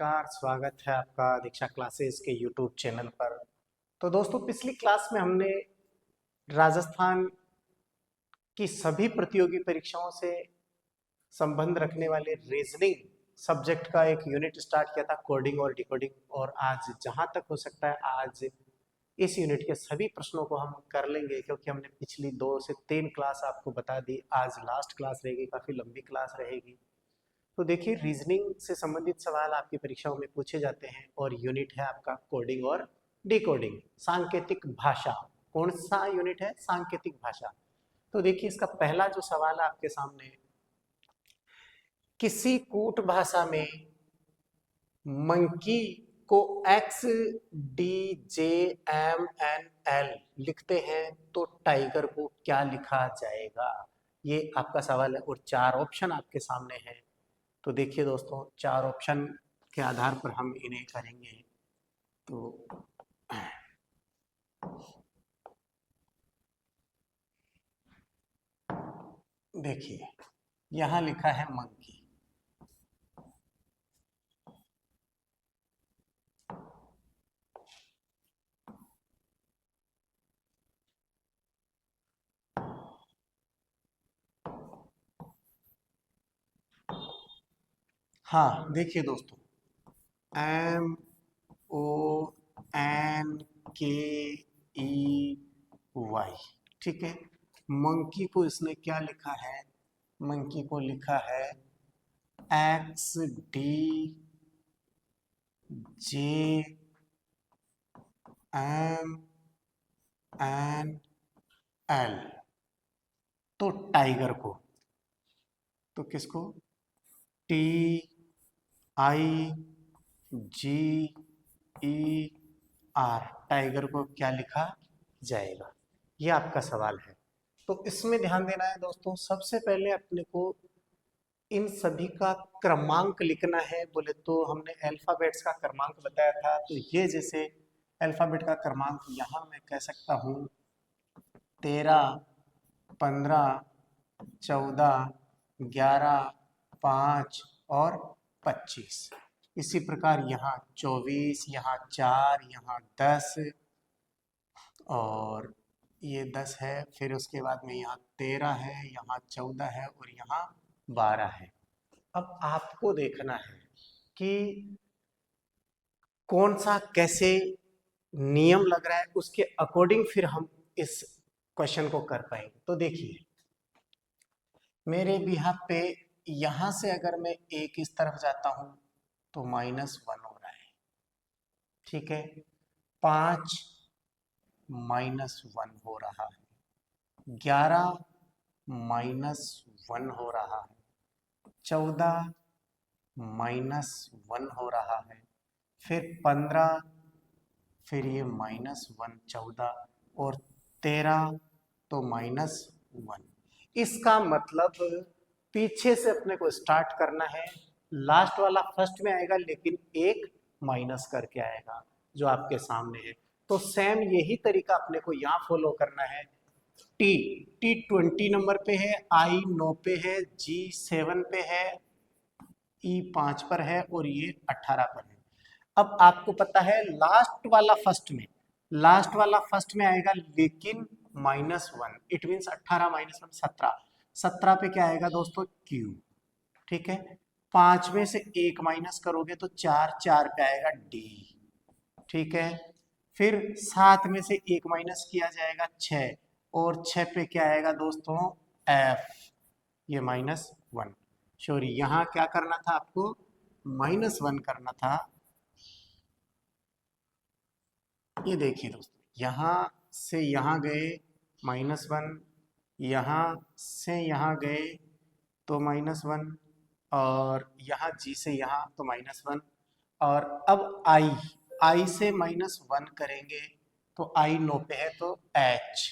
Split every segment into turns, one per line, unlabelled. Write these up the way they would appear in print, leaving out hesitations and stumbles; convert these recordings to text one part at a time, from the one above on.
नमस्कार, स्वागत है आपका दीक्षा क्लासेस के यूट्यूब चैनल पर। तो दोस्तों, पिछली क्लास में हमने राजस्थान की सभी प्रतियोगी परीक्षाओं से संबंध रखने वाले रीजनिंग सब्जेक्ट का एक यूनिट स्टार्ट किया था, कोडिंग और डिकोडिंग। और आज जहां तक हो सकता है आज इस यूनिट के सभी प्रश्नों को हम कर लेंगे, क्योंकि हमने पिछली 2 से 3 क्लास आपको बता दी। आज लास्ट क्लास रहेगी, काफ़ी लंबी क्लास रहेगी। तो देखिए, रीजनिंग से संबंधित सवाल आपकी परीक्षाओं में पूछे जाते हैं और यूनिट है आपका कोडिंग और डिकोडिंग, सांकेतिक भाषा। कौन सा यूनिट है? सांकेतिक भाषा। तो देखिए, इसका पहला जो सवाल है आपके सामने, किसी कूट भाषा में मंकी को X D J M N L लिखते हैं तो टाइगर को क्या लिखा जाएगा? ये आपका सवाल है और 4 ऑप्शन आपके सामने हैं। तो देखिए दोस्तों, 4 ऑप्शन के आधार पर हम इन्हें करेंगे। तो देखिए, यहां लिखा है मंकी। हाँ, देखिए दोस्तों, एम ओ एन के ई वाई, ठीक है। मंकी को इसने क्या लिखा है? मंकी को लिखा है X D J M N L. तो टाइगर को, तो किसको? T I G E R, tiger को क्या लिखा जाएगा? ये आपका सवाल है। तो इसमें ध्यान देना है दोस्तों, सबसे पहले अपने को इन सभी का क्रमांक लिखना है। बोले तो हमने अल्फाबेट्स का क्रमांक बताया था, तो ये जैसे अल्फाबेट का क्रमांक यहाँ मैं कह सकता हूँ 13, 15, 14, 11, 5 और 25। इसी प्रकार यहाँ 24, यहाँ 4, यहाँ 10 और ये 10 है। फिर उसके बाद में यहाँ 13 है, यहाँ 14 है और यहाँ 12 है। अब आपको देखना है कि कौन सा कैसे नियम लग रहा है, उसके अकॉर्डिंग फिर हम इस क्वेश्चन को कर पाएंगे। तो देखिए, मेरे बिहाफ पे यहां से अगर मैं एक इस तरफ जाता हूं तो -1 हो रहा है, ठीक है। 5 -1 हो रहा है, 11 -1 हो रहा है, 14 -1 हो रहा है, फिर 15, फिर ये -1, 14 और 13 तो -1। इसका मतलब पीछे से अपने को स्टार्ट करना है। लास्ट वाला फर्स्ट में आएगा, लेकिन एक माइनस करके आएगा जो आपके सामने है। तो सेम यही तरीका अपने को यहाँ फॉलो करना है। टी टी 20 नंबर पे है, आई 9 पे है, जी 7 पे है, ई 5 पर है और ये 18 पर है। अब आपको पता है लास्ट वाला फर्स्ट में आएगा, लेकिन -1। It means 18 -1 17। 17 पे क्या आएगा दोस्तों? क्यू, ठीक है। 5 में से 1 माइनस करोगे तो 4, 4 पे आएगा डी, ठीक है। फिर 7 में से 1 माइनस किया जाएगा 6 और 6 पे क्या आएगा दोस्तों? एफ, ये -1। सॉरी, यहाँ क्या करना था आपको? -1 करना था। ये देखिए दोस्तों, यहाँ से यहाँ गए -1, यहाँ से यहाँ गए तो -1 और यहाँ जी से यहाँ तो -1। और अब आई से -1 करेंगे तो आई 9 पे है तो एच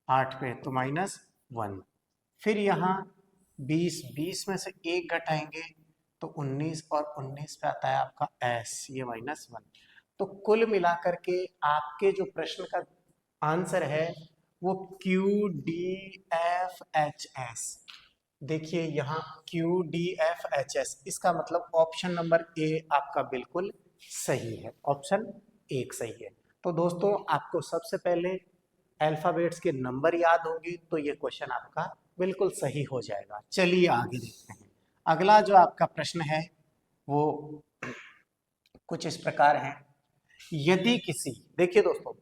8 पे है तो -1। फिर यहाँ 20 में से 1 घटाएंगे तो 19 और 19 पे आता है आपका एस, ये -1। तो कुल मिलाकर के आपके जो प्रश्न का आंसर है वो Q D F H S. देखिए यहाँ QDFHS, इसका मतलब ऑप्शन नंबर ए आपका बिल्कुल सही है, ऑप्शन एक सही है। तो दोस्तों आपको सबसे पहले अल्फाबेट्स के नंबर याद होंगे तो ये क्वेश्चन आपका बिल्कुल सही हो जाएगा। चलिए आगे देखते हैं। अगला जो आपका प्रश्न है वो कुछ इस प्रकार है। यदि किसी, देखिए दोस्तों,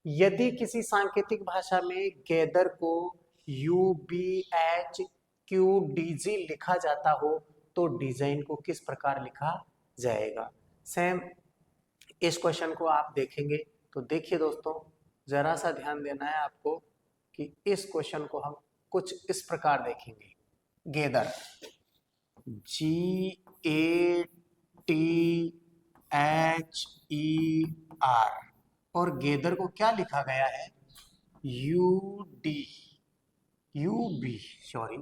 यदि किसी सांकेतिक भाषा में गैदर को UBHQDG लिखा जाता हो तो डिजाइन को किस प्रकार लिखा जाएगा। सेम इस क्वेश्चन को आप देखेंगे तो देखिए दोस्तों, जरा सा ध्यान देना है आपको कि इस क्वेश्चन को हम कुछ इस प्रकार देखेंगे। गैदर, GATHER, और गैदर को क्या लिखा गया है, सॉरी,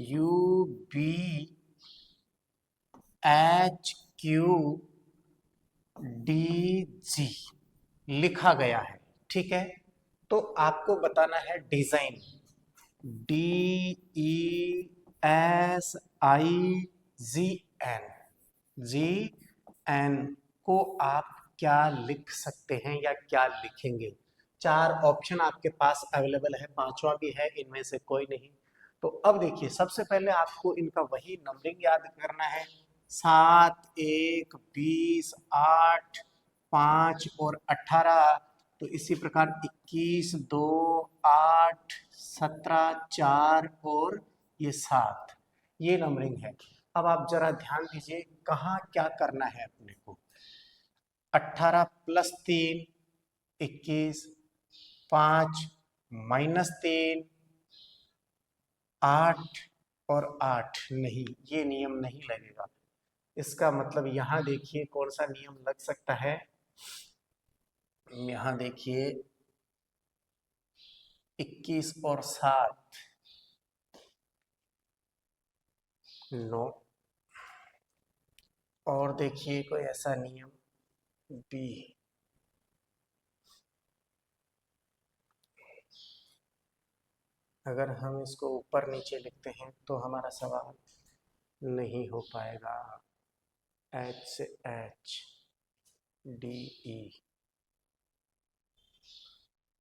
UBHQDG लिखा गया है। ठीक है, तो आपको बताना है डिजाइन, DESIGN को आप क्या लिख सकते हैं या क्या लिखेंगे। चार ऑप्शन आपके पास अवेलेबल है, पांचवा भी है, इनमें से कोई नहीं। तो अब देखिए, सबसे पहले आपको इनका वही नंबरिंग याद करना है, 7, 1, 20, 8, 5 और 18। तो इसी प्रकार 21, 2, 8, 17, 4 और ये 7, ये नंबरिंग है। अब आप जरा ध्यान दीजिए कहाँ क्या करना है अपने को। 18 + 3 21, 5 - 3 8 और 8 नहीं, ये नियम नहीं लगेगा। इसका मतलब यहां देखिए कौन सा नियम लग सकता है। यहां देखिए 21 और 7 नो, और देखिए कोई ऐसा नियम बी, अगर हम इसको ऊपर नीचे लिखते हैं तो हमारा सवाल नहीं हो पाएगा। H से H, DE,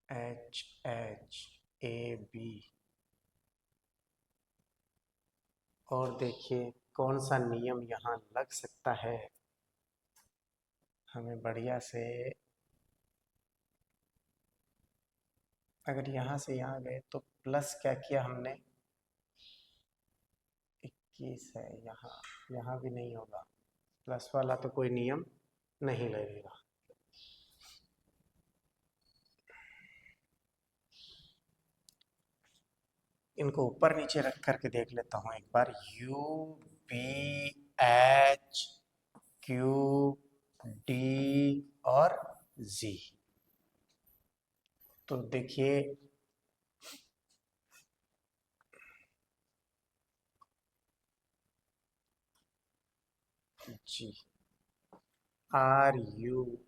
HH, AB, और देखिए कौन सा नियम यहाँ लग सकता है। हमें बढ़िया से, अगर यहाँ से यहाँ गए तो प्लस क्या किया हमने, 21 है यहाँ, यहाँ भी नहीं होगा, प्लस वाला तो कोई नियम नहीं लगेगा। इनको ऊपर नीचे रख करके देख लेता हूँ एक बार। UBHQD और Z, तो देखिए जी, RUABAB,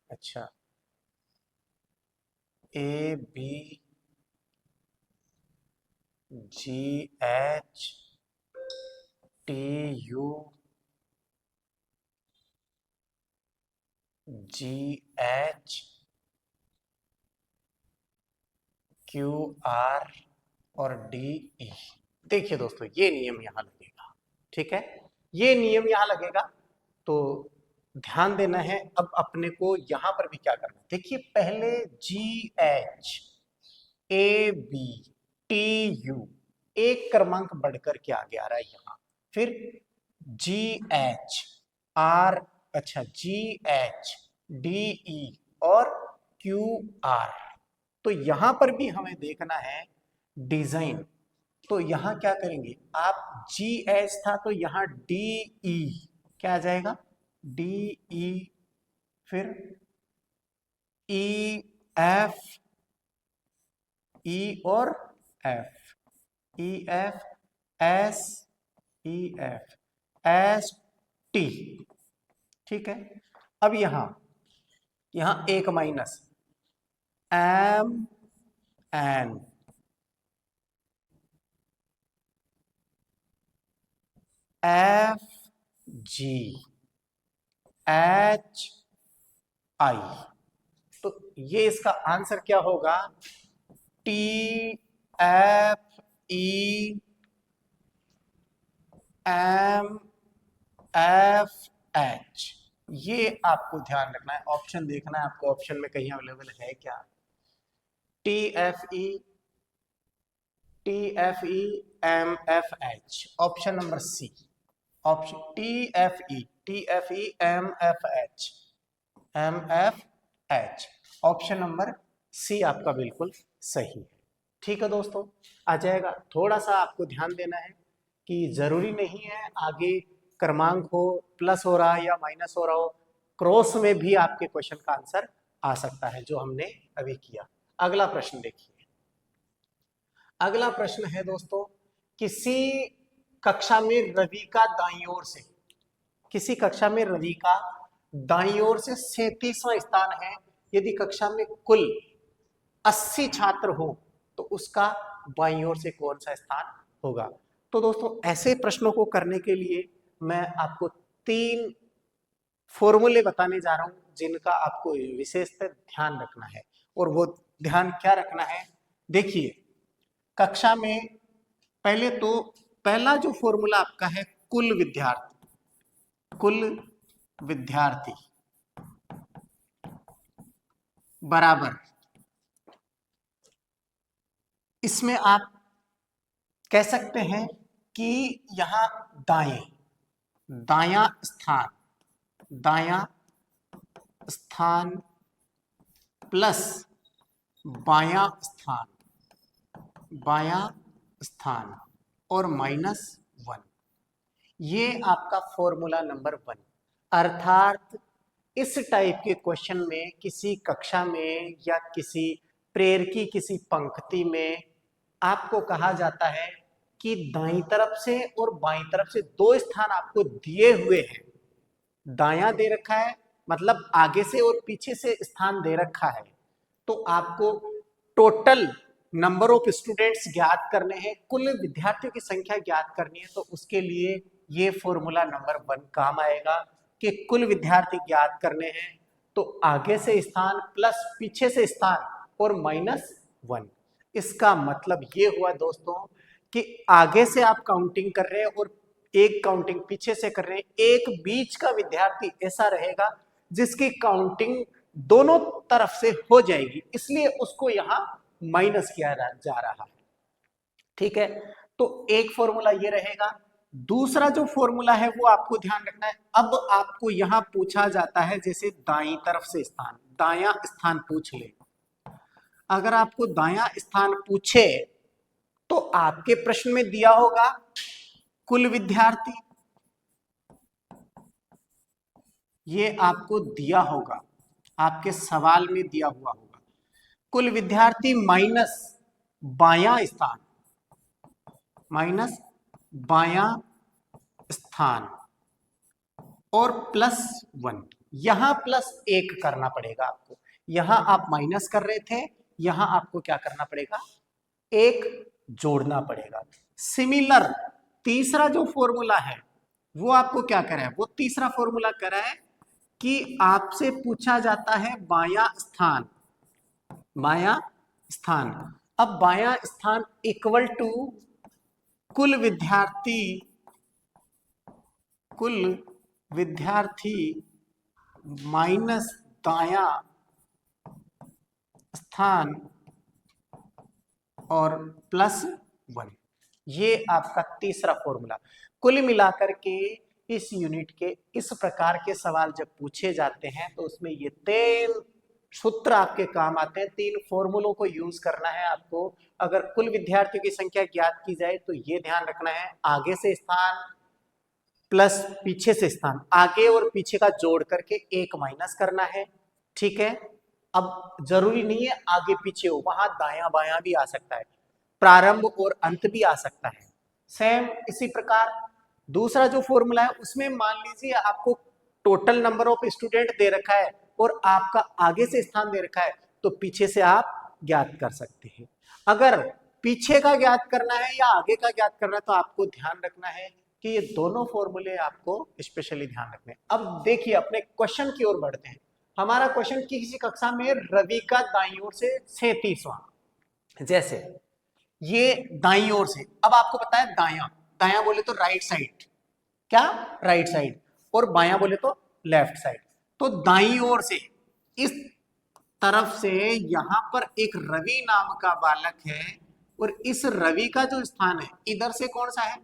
अच्छा, ABGHQR और DE। देखिए दोस्तों, ये नियम यहां लगेगा। ठीक है, ये नियम यहां लगेगा, तो ध्यान देना है। अब अपने को यहां पर भी क्या करना है, देखिए पहले GHABTU, एक क्रमांक बढ़कर के आगे आ रहा है यहां, फिर GHR, अच्छा GHDE और QR। तो यहां पर भी हमें देखना है डिजाइन, तो यहां क्या करेंगे आप, GH था तो यहां DE क्या आ जाएगा, DE, फिर EF, E और F, EF, S, EF, ST। ठीक है, अब यहां एक minus M N F G H I, तो ये इसका आंसर क्या होगा? T F E M F H. ये आपको ध्यान रखना है, ऑप्शन देखना है आपको, ऑप्शन में कहीं अवेलेबल है क्या? T F E M F H, option number C, option T F E M F H, option number C आपका बिल्कुल सही है। ठीक है दोस्तों, आ जाएगा। थोड़ा सा आपको ध्यान देना है कि जरूरी नहीं है आगे क्रमांक हो, प्लस हो रहा है या माइनस हो रहा हो, क्रॉस में भी आपके क्वेश्चन का आंसर आ सकता है, जो हमने अभी किया। अगला प्रश्न देखिए। अगला प्रश्न है दोस्तों, किसी कक्षा में रवि का दाईं ओर से, किसी कक्षा में रवि का दाईं ओर से 37वां स्थान है। यदि कक्षा में कुल 80 छात्र हो तो उसका बाईं ओर से कौन सा स्थान होगा? तो दोस्तों ऐसे प्रश्नों को करने के लिए मैं आपको 3 फॉर्मूले बताने जा रहा हूं, जिनका आपको विशेषतः ध्यान रखना है। और वो ध्यान क्या रखना है? देखिए, कक्षा में पहले तो पहला जो फॉर्मूला आपका है, कुल विद्यार्थी बराबर, इसमें आप कह सकते हैं कि यहां दायां स्थान प्लस बायां स्थान और -1, ये आपका फॉर्मूला नंबर 1। अर्थात इस टाइप के क्वेश्चन में किसी कक्षा में या किसी प्रेयर की किसी पंक्ति में आपको कहा जाता है कि दाईं तरफ से और बाईं तरफ से 2 स्थान आपको दिए हुए हैं। दायां दे रखा है मतलब आगे से और पीछे से स्थान दे रखा है, तो आपको टोटल नंबर ऑफ स्टूडेंट्स ज्ञात करने हैं, कुल विद्यार्थियों की संख्या ज्ञात करनी है। तो उसके लिए ये फॉर्मूला नंबर 1 काम आएगा कि कुल विद्यार्थी ज्ञात करने हैं, तो आगे से स्थान प्लस पीछे से स्थान और -1। इसका मतलब ये हुआ दोस्तों कि आगे से आप काउंटिंग कर रहे हैं और एक काउंटिंग पीछे से कर रहे हैं, एक बीच का विद्यार्थी ऐसा रहेगा जिसकी काउंटिंग दोनों तरफ से हो जाएगी, इसलिए उसको यहां माइनस किया जा रहा है। ठीक है, तो एक फॉर्मूला ये रहेगा। दूसरा जो फॉर्मूला है वो आपको ध्यान रखना है। अब आपको यहां पूछा जाता है, जैसे दाईं तरफ से दायां स्थान पूछ ले, अगर आपको दायां स्थान पूछे तो आपके प्रश्न में दिया होगा कुल विद्यार्थी, ये आपको दिया होगा, आपके सवाल में दिया हुआ होगा कुल विद्यार्थी माइनस बायां स्थान और +1। यहां +1 करना पड़ेगा आपको। यहां आप माइनस कर रहे थे, यहां आपको क्या करना पड़ेगा? 1 जोड़ना पड़ेगा। सिमिलर तीसरा जो फॉर्मूला है वो आपको क्या करा है? वो तीसरा फॉर्मूला करा है कि आपसे पूछा जाता है बायां स्थान। अब बायां स्थान इक्वल टू कुल विद्यार्थी माइनस दायां स्थान और +1। ये आपका तीसरा फॉर्मूला। कुल मिलाकर के इस यूनिट के इस प्रकार के सवाल जब पूछे जाते हैं तो उसमें ये 3 सूत्र आपके काम आते हैं। 3 फॉर्मूलों को यूज करना है आपको। अगर कुल विद्यार्थियों की संख्या ज्ञात की जाए तो ये ध्यान रखना है, आगे से स्थान प्लस पीछे से स्थान, आगे और पीछे का जोड़ करके 1 माइनस करना है। ठीक है, अब जरूरी नहीं है आगे पीछे हो, वहां दायां बायां भी आ सकता है, प्रारंभ और अंत भी आ सकता है। सेम इसी प्रकार दूसरा जो फॉर्मूला है उसमें मान लीजिए आपको total number of student they रखा है और आपका आगे से स्थान दे रखा है, तो पीछे से आप ज्ञात कर सकते हैं। अगर पीछे का ज्ञात करना है या आगे का ज्ञात करना है, तो आपको ध्यान रखना है कि ये दोनों फॉर्मूले आपको स्पेशली ध्यान रखने हैं। अब देखिए अपने क्वेश्चन की ओर बढ़ते हैं। हमारा क्वेश्चन किसी कक्षा में रवि का दाईं ओर से 37वां, जैसे ये दाईं ओर से, अब आपको पता है दायां, दायां बोले तो राइट साइड, क्या राइट साइड, और बायां बोले तो लेफ्ट साइड। तो दाईं ओर से इस तरफ से यहां पर एक रवि नाम का बालक है और इस रवि का जो स्थान है इधर से कौन सा है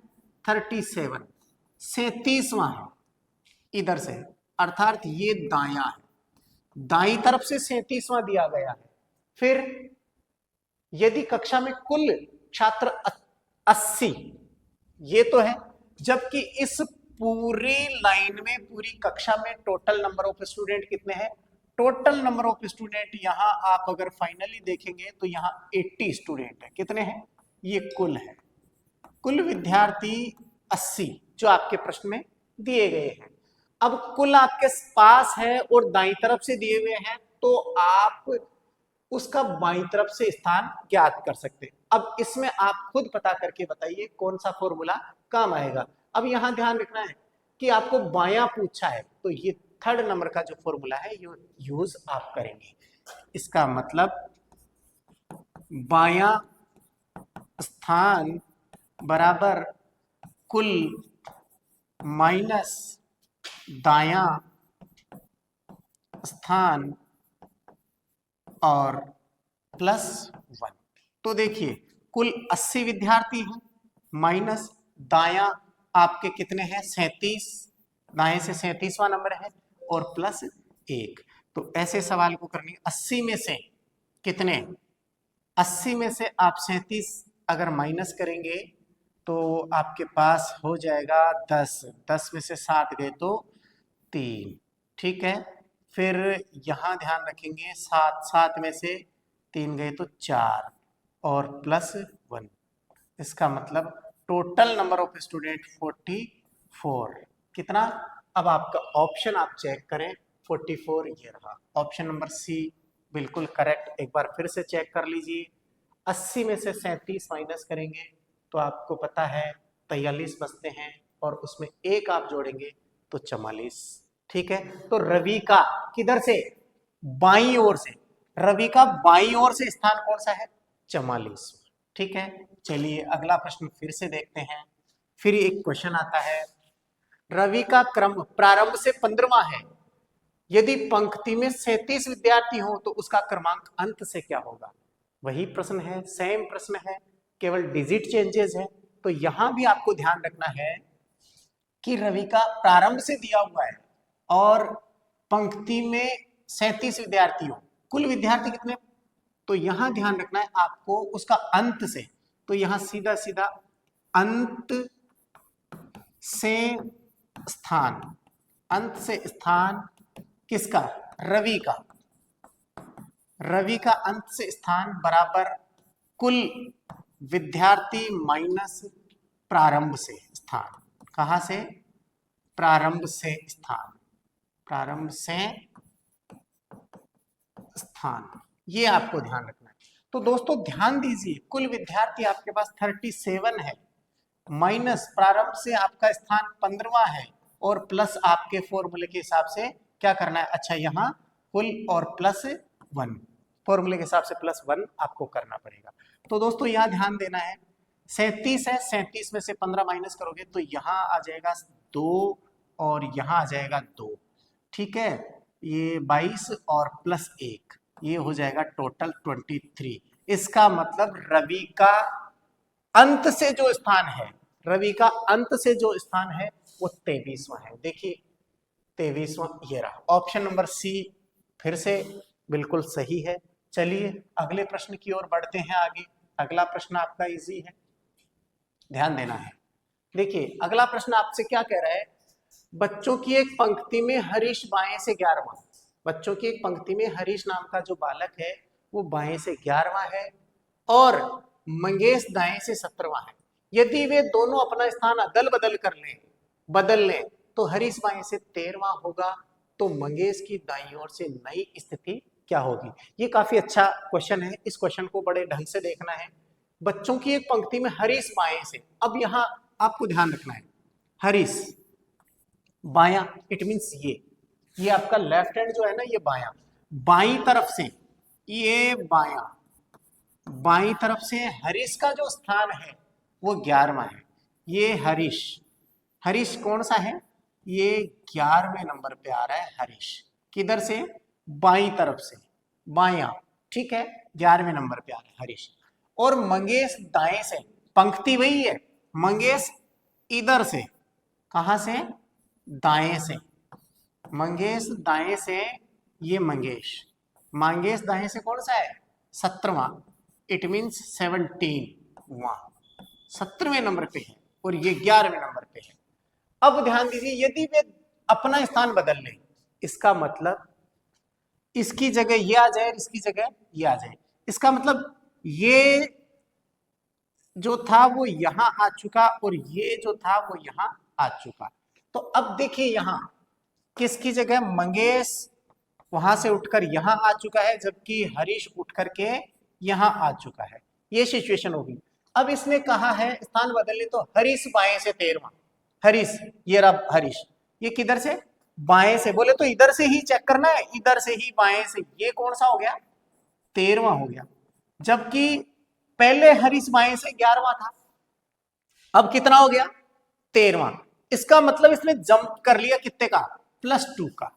37, 37वां है इधर से, अर्थात ये दायां है, दाईं तरफ से 37वां दिया गया है। फिर यदि कक्षा में कुल छात्र 80, ये तो है, जबकि इस पूरी लाइन में पूरी कक्षा में टोटल नंबर ऑफ स्टूडेंट कितने हैं, टोटल नंबर ऑफ स्टूडेंट यहां आप अगर फाइनली देखेंगे तो यहां 80 स्टूडेंट है। कितने हैं, ये कुल है, कुल विद्यार्थी 80 जो आपके प्रश्न में दिए गए हैं। अब कुल आपके पास है और दाईं तरफ से दिए हुए हैं, तो आप उसका बाईं तरफ से स्थान ज्ञात कर सकते हैं। अब इसमें आप खुद पता करके बताइए कौन सा फॉर्मूला काम आएगा। अब यहां ध्यान रखना है कि आपको बायां पूछा है, तो ये थर्ड नंबर का जो फॉर्मूला है ये यूज आप करेंगे। इसका मतलब बायां स्थान बराबर कुल माइनस दायां स्थान और +1। तो देखिए कुल 80 विद्यार्थी हैं, माइनस दायां आपके कितने हैं 37, दाएं से 37वां नंबर है और +1। तो ऐसे सवाल को करनी, 80 में से कितने, 80 में से आप 37 अगर माइनस करेंगे तो आपके पास हो जाएगा 10, 10 में से 7 गए तो 3, ठीक है। फिर यहां ध्यान रखेंगे 7, 7 में से 3 गए तो 4 और +1, इसका मतलब टोटल नंबर ऑफ स्टूडेंट 44। कितना, अब आपका ऑप्शन आप चेक करें, 44 ये रहा, ऑप्शन नंबर सी बिल्कुल करेक्ट। एक बार फिर से चेक कर लीजिए, 80 में से 37 माइनस करेंगे तो आपको पता है 43 बचते हैं और उसमें एक आप जोड़ेंगे तो 44, ठीक है। तो रवि का किधर से, बाईं ओर से, रवि का बाईं ओर से स्थान कौन सा है 44, ठीक है। चलिए अगला प्रश्न फिर से देखते हैं। फिर एक क्वेश्चन आता है, रवि का क्रम प्रारंभ से 15वां है, यदि पंक्ति में 37 विद्यार्थी हो तो उसका क्रमांक अंत से क्या होगा। वही प्रश्न है, सेम प्रश्न है, केवल डिजिट चेंजेस है। तो यहां भी आपको ध्यान रखना है कि रवि का प्रारंभ से दिया हुआ है और पंक्ति में 37 विद्यार्थी हो, कुल विद्यार्थी कितने, तो यहां ध्यान रखना है आपको उसका अंत से। तो यहां सीधा सीधा अंत से स्थान, अंत से स्थान किसका, रवि का, रवि का अंत से स्थान बराबर कुल विद्यार्थी माइनस प्रारंभ से स्थान। कहां से, प्रारंभ से स्थान, प्रारंभ से स्थान, ये आपको ध्यान रखना है। तो दोस्तों ध्यान दीजिए, कुल विद्यार्थी आपके पास 37 है, माइनस प्रारंभ से आपका स्थान 15वां है और प्लस आपके फॉर्मूले के हिसाब से क्या करना है, अच्छा यहाँ कुल और +1, फॉर्मूले के हिसाब से +1 आपको करना पड़ेगा। तो दोस्तों यहाँ ध्यान देना है, 37 है, 37 में से 15 माइनस करोगे तो यहाँ आ जाएगा 2 और यहाँ आ जाएगा 2, ठीक है। ये 22 और +1, ये हो जाएगा टोटल 23। इसका मतलब रवि का अंत से जो स्थान है, रवि का अंत से जो स्थान है वो 23वां है। देखिए 23वां ये रहा, ऑप्शन नंबर सी फिर से बिल्कुल सही है। चलिए अगले प्रश्न की ओर बढ़ते हैं आगे। अगला प्रश्न आपका इजी है, ध्यान देना है। देखिए अगला प्रश्न आपसे क्या कह रहा है, बच्चों की एक पंक्ति में हरीश बाएं से 11वां, बच्चों की एक पंक्ति में हरीश नाम का जो बालक है वो बाएं से 11वां है और मंगेश दाएं से 17वां है। यदि वे दोनों अपना स्थान अदल बदल कर लें, बदल लें तो हरीश बाएं से 13वां होगा, तो मंगेश की दाईं ओर से नई स्थिति क्या होगी। ये काफी अच्छा क्वेश्चन है, इस क्वेश्चन को बड़े ढंग से देखना है। बच्चों की एक पंक्ति में हरीश बाएं से, अब यहां आपको ध्यान रखना है, हरीश बायां इट मीन्स ये आपका लेफ्ट हैंड जो है ना, ये बायां, बाई तरफ से ये बायां, बाई तरफ से हरीश का जो स्थान है वो 11वां है। ये हरीश, हरीश कौन सा है, ये 11वें नंबर पे आ रहा है हरीश। किधर से, बाई तरफ से, बायां, ठीक है, 11वें नंबर पे आ रहा है हरीश। और मंगेश दाएं से, पंक्ति वही है, मंगेश इधर से, कहां से, दाएं से, मंगेश दाएं से, ये मंगेश, मंगेश दाएं से कौन सा है, 17वां, इट मीन्स 17वां, 17वें नंबर पे है, और ये 11वें नंबर पे है। अब ध्यान दीजिए, यदि वे अपना स्थान बदल लें, इसका मतलब इसकी जगह ये आ जाए, इसकी जगह ये आ जाए, इसका मतलब ये जो था वो यहां आ चुका और ये जो था वो यहां आ चुका। तो अब देखिए यहां किसकी जगह, मंगेश वहां से उठकर यहां आ चुका है, जबकि हरीश उठ करके यहां आ चुका है। ये सिचुएशन होगी। अब इसने कहा है स्थान बदलने, तो हरीश बाएं से 13वां, हरीश, ये रहा हरीश, ये किधर से, बाएं से, बोले तो इधर से ही चेक करना है, इधर से ही बाएं से, ये कौन सा हो गया, 13वां हो गया, जबकि पहले हरीश बाएं से 11वां था, अब कितना हो गया, 13वां। इसका मतलब इसने जंप कर लिया कितने का, +2 का,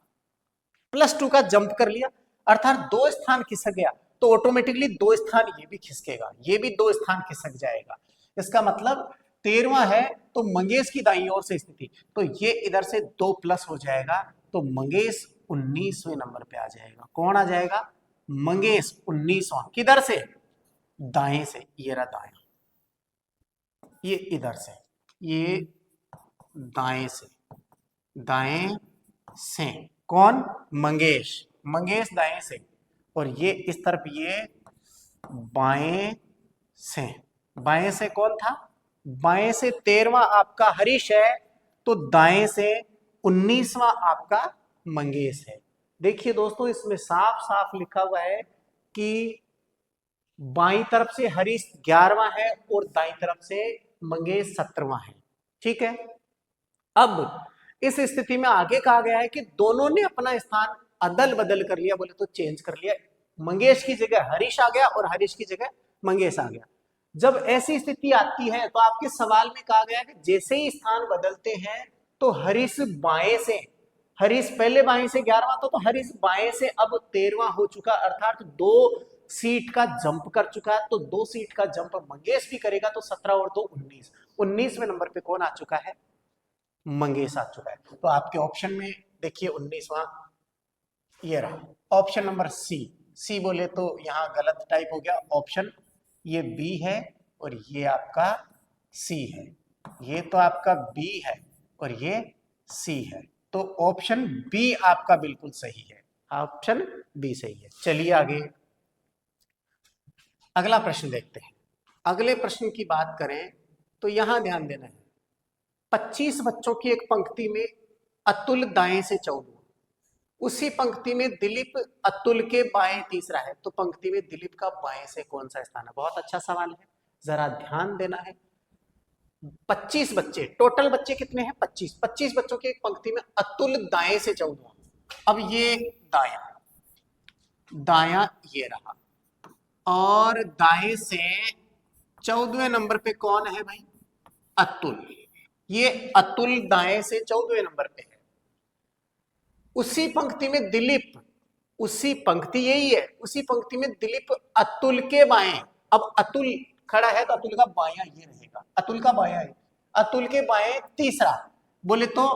+2 का जंप कर लिया, अर्थात 2 स्थान खिसक गया, तो ऑटोमेटिकली 2 स्थान ये भी खिसकेगा, ये भी 2 स्थान खिसक जाएगा। इसका मतलब 13वां है, तो मंगेश की दाईं ओर से स्थिति, तो ये इधर से 2 प्लस हो जाएगा, तो मंगेश 19वें नंबर पे आ जाएगा। कौन आ जाएगा, मंगेश 19वां, किधर से, दाएं से, ये रहा दाएं, ये इधर से, ये दाएं से, दाएं से, कौन, मंगेश, मंगेश दाएं से, और ये इस तरफ ये बाएं से, बाएं से कौन था, बाएं से 13वां आपका हरीश है, तो दाएं से 19वां आपका मंगेश है। देखिए दोस्तों, इसमें साफ साफ लिखा हुआ है कि बाईं तरफ से हरीश 11वां है और दाईं तरफ से मंगेश 17वां है, ठीक है। अब इस स्थिति में आगे कहा गया है कि दोनों ने अपना स्थान अदल बदल कर लिया, बोले तो चेंज कर लिया, मंगेश की जगह हरीश आ गया और हरीश की जगह मंगेश आ गया। जब ऐसी स्थिति आती है तो आपके सवाल में कहा गया कि जैसे ही स्थान बदलते हैं तो हरीश बाएं से, हरीश पहले बाएं से 11वां था, तो हरीश बाएं से अब 13वां हो चुका, अर्थात 2 सीट का जंप कर चुका है। तो 2 सीट का जंप मंगेश भी करेगा, तो 17 और 2 19, 19वें नंबर पे कौन आ चुका है, मंगेश आ चुका है। तो आपके ऑप्शन में देखिए 19वां ये रहा, ऑप्शन नंबर सी बोले तो यहां गलत टाइप हो गया ऑप्शन, ये बी है और ये आपका सी है, ये तो आपका बी है और ये सी है, तो ऑप्शन बी आपका बिल्कुल सही है, ऑप्शन बी सही है। चलिए आगे अगला प्रश्न देखते हैं। अगले प्रश्न की बात करें तो यहां ध्यान देना है, 25 बच्चों की एक पंक्ति में अतुल दाएं से 14, उसी पंक्ति में दिलीप अतुल के बाएं तीसरा है, तो पंक्ति में दिलीप का बाएं से कौन सा स्थान है। बहुत अच्छा सवाल है, जरा ध्यान देना है। 25 बच्चे, टोटल बच्चे कितने हैं, 25, 25 बच्चों की एक पंक्ति में अतुल दाएं से 14, अब ये दाया, दाया ये रहा, और दाएं से 14वें नंबर पे कौन है भाई, अतुल, ये अतुल दाएं से 14वें नंबर पे है। उसी पंक्ति में दिलीप, उसी पंक्ति यही है, उसी पंक्ति में दिलीप अतुल के बाएं, अब अतुल खड़ा है तो अतुल का बायां ये रहेगा, अतुल का बायां है, अतुल के बाएं तीसरा, बोले तो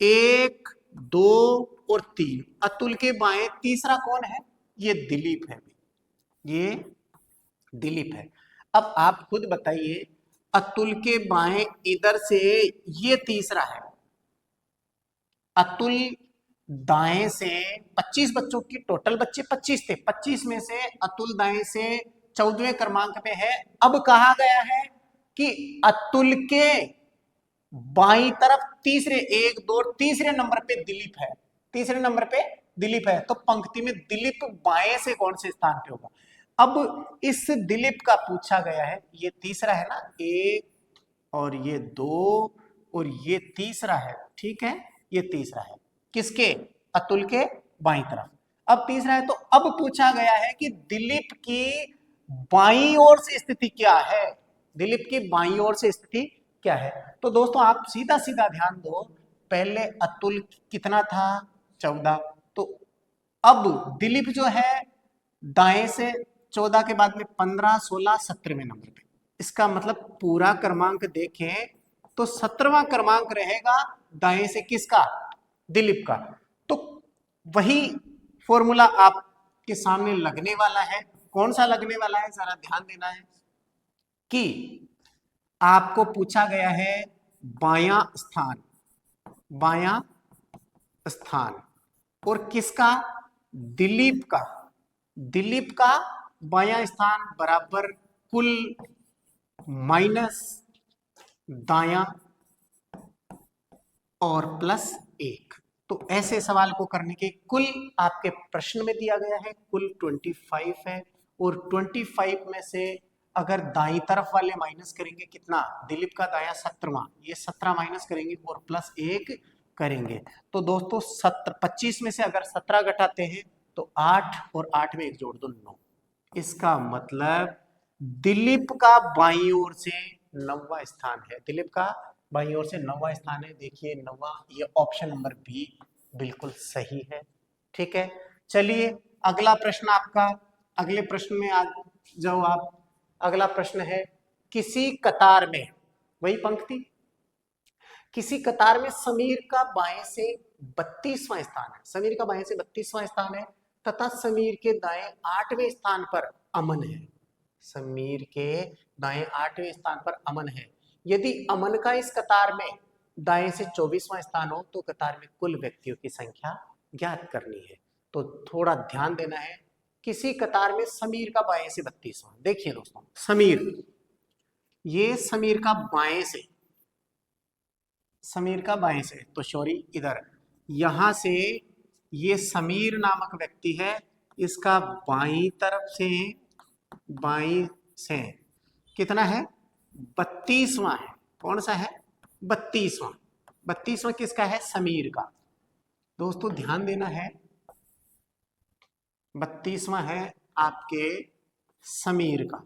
1 2 और 3, अतुल के बाएं तीसरा कौन है, ये दिलीप है, ये दिलीप है। अब आप खुद बताइए, अतुल के बाएं इधर से ये तीसरा है, अतुल दाएं से 25 बच्चों की टोटल बच्चे 25 थे, 25 में से अतुल दाएं से 14वें क्रमांक पे है। अब कहा गया है कि अतुल के बाईं तरफ तीसरे, एक दो तीसरे नंबर पे दिलीप है, तीसरे नंबर पे दिलीप है, तो पंक्ति में दिलीप बाएं से कौन से स्थान पे होगा। अब इस दिलीप का पूछा गया है, ये तीसरा है ना, एक और ये दो और ये तीसरा है, ठीक है, ये तीसरा है किसके, अतुल के बाईं तरफ। अब तीसरा है, तो अब पूछा गया है कि दिलीप की बाईं ओर से स्थिति क्या है, दिलीप की बाईं ओर से स्थिति क्या है। तो दोस्तों आप सीधा सीधा ध्यान दो, पहले अतुल कितना था, 14, तो अब दिलीप जो है दाएं से 14 के बाद में 15, 16, 17वें नंबर पे, इसका मतलब पूरा क्रमांक देखें तो 17वां क्रमांक रहेगा दाएं से किसका, दिलीप का। तो वही फॉर्मूला आपके सामने लगने वाला है, कौन सा लगने वाला है, जरा ध्यान देना है कि आपको पूछा गया है बायां स्थान, बायां स्थान और किसका, दिलीप का, दिलीप का बायां स्थान बराबर कुल माइनस दायां और प्लस 1। तो ऐसे सवाल को करने के कुल आपके प्रश्न में दिया गया है कुल 25 है, और 25 में से अगर दाई तरफ वाले माइनस करेंगे कितना, दिलीप का दाया 17वां, ये 17 माइनस करेंगे और प्लस 1 करेंगे। तो दोस्तों 25 में से अगर 17 घटाते हैं तो 8 और 8 में 1 जोड़ दो 9। इसका मतलब दिलीप का बाईं ओर से 9वां स्थान है, दिलीप का बाईं ओर से 9वां स्थान है। देखिए 9वां, ये ऑप्शन नंबर बी बिल्कुल सही है, ठीक है। चलिए अगला प्रश्न आपका, अगले प्रश्न में आ जाओ आप। अगला प्रश्न है, किसी कतार में, वही पंक्ति, किसी कतार में समीर का बाएं से 32वां स्थान है, समीर का बाएं से 32वां स्थान है तथा समीर के दाएं 8वें स्थान पर अमन है, समीर के दाएं 8वें स्थान पर अमन है। यदि अमन का इस कतार में दाएं से 24वां स्थान हो तो कतार में कुल व्यक्तियों की संख्या ज्ञात करनी है। तो थोड़ा ध्यान देना है, किसी कतार में समीर का बाएं से 32वां, देखिए दोस्तों समीर, ये समीर का बाएं से, समीर का बाएं से, तो सॉरी इधर यहां से ये समीर नामक व्यक्ति है, इसका बाईं तरफ से, बाईं से कितना है, 32वां है, कौन सा है, 32वां, 32वां किसका है, समीर का। दोस्तों ध्यान देना है, 32वां है आपके समीर का।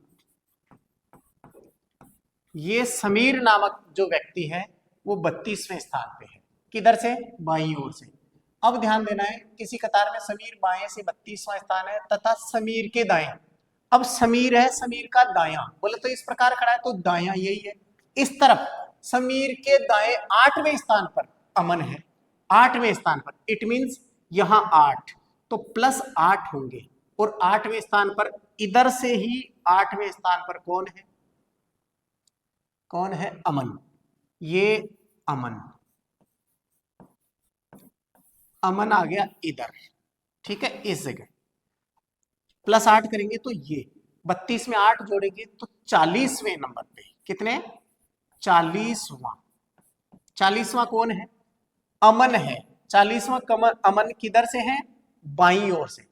ये समीर नामक जो व्यक्ति है वो 32वें स्थान पे है, किधर से, बाईं ओर से। अब ध्यान देना है, किसी कतार में समीर बाएं से 32वां स्थान है तथा समीर के दाएं, अब समीर है, समीर का दायां बोले तो इस प्रकार खड़ा है, तो दायां यही है, इस तरफ समीर के दाएं 8वें स्थान पर अमन है, 8वें स्थान पर, इट मींस यहां 8, तो प्लस 8 होंगे, और 8वें स्थान पर इधर से ही 8वें स्थान पर कौन है, कौन है, अमन, ये अमन, अमन आ गया इधर, ठीक है, इस जगह प्लस 8 करेंगे तो ये 32 में 8 जोड़ेंगे तो 40वें नंबर पे, कितने, 40वां, 40वां कौन है, अमन है, 40वां अमन किधर से है, बाईं ओर से।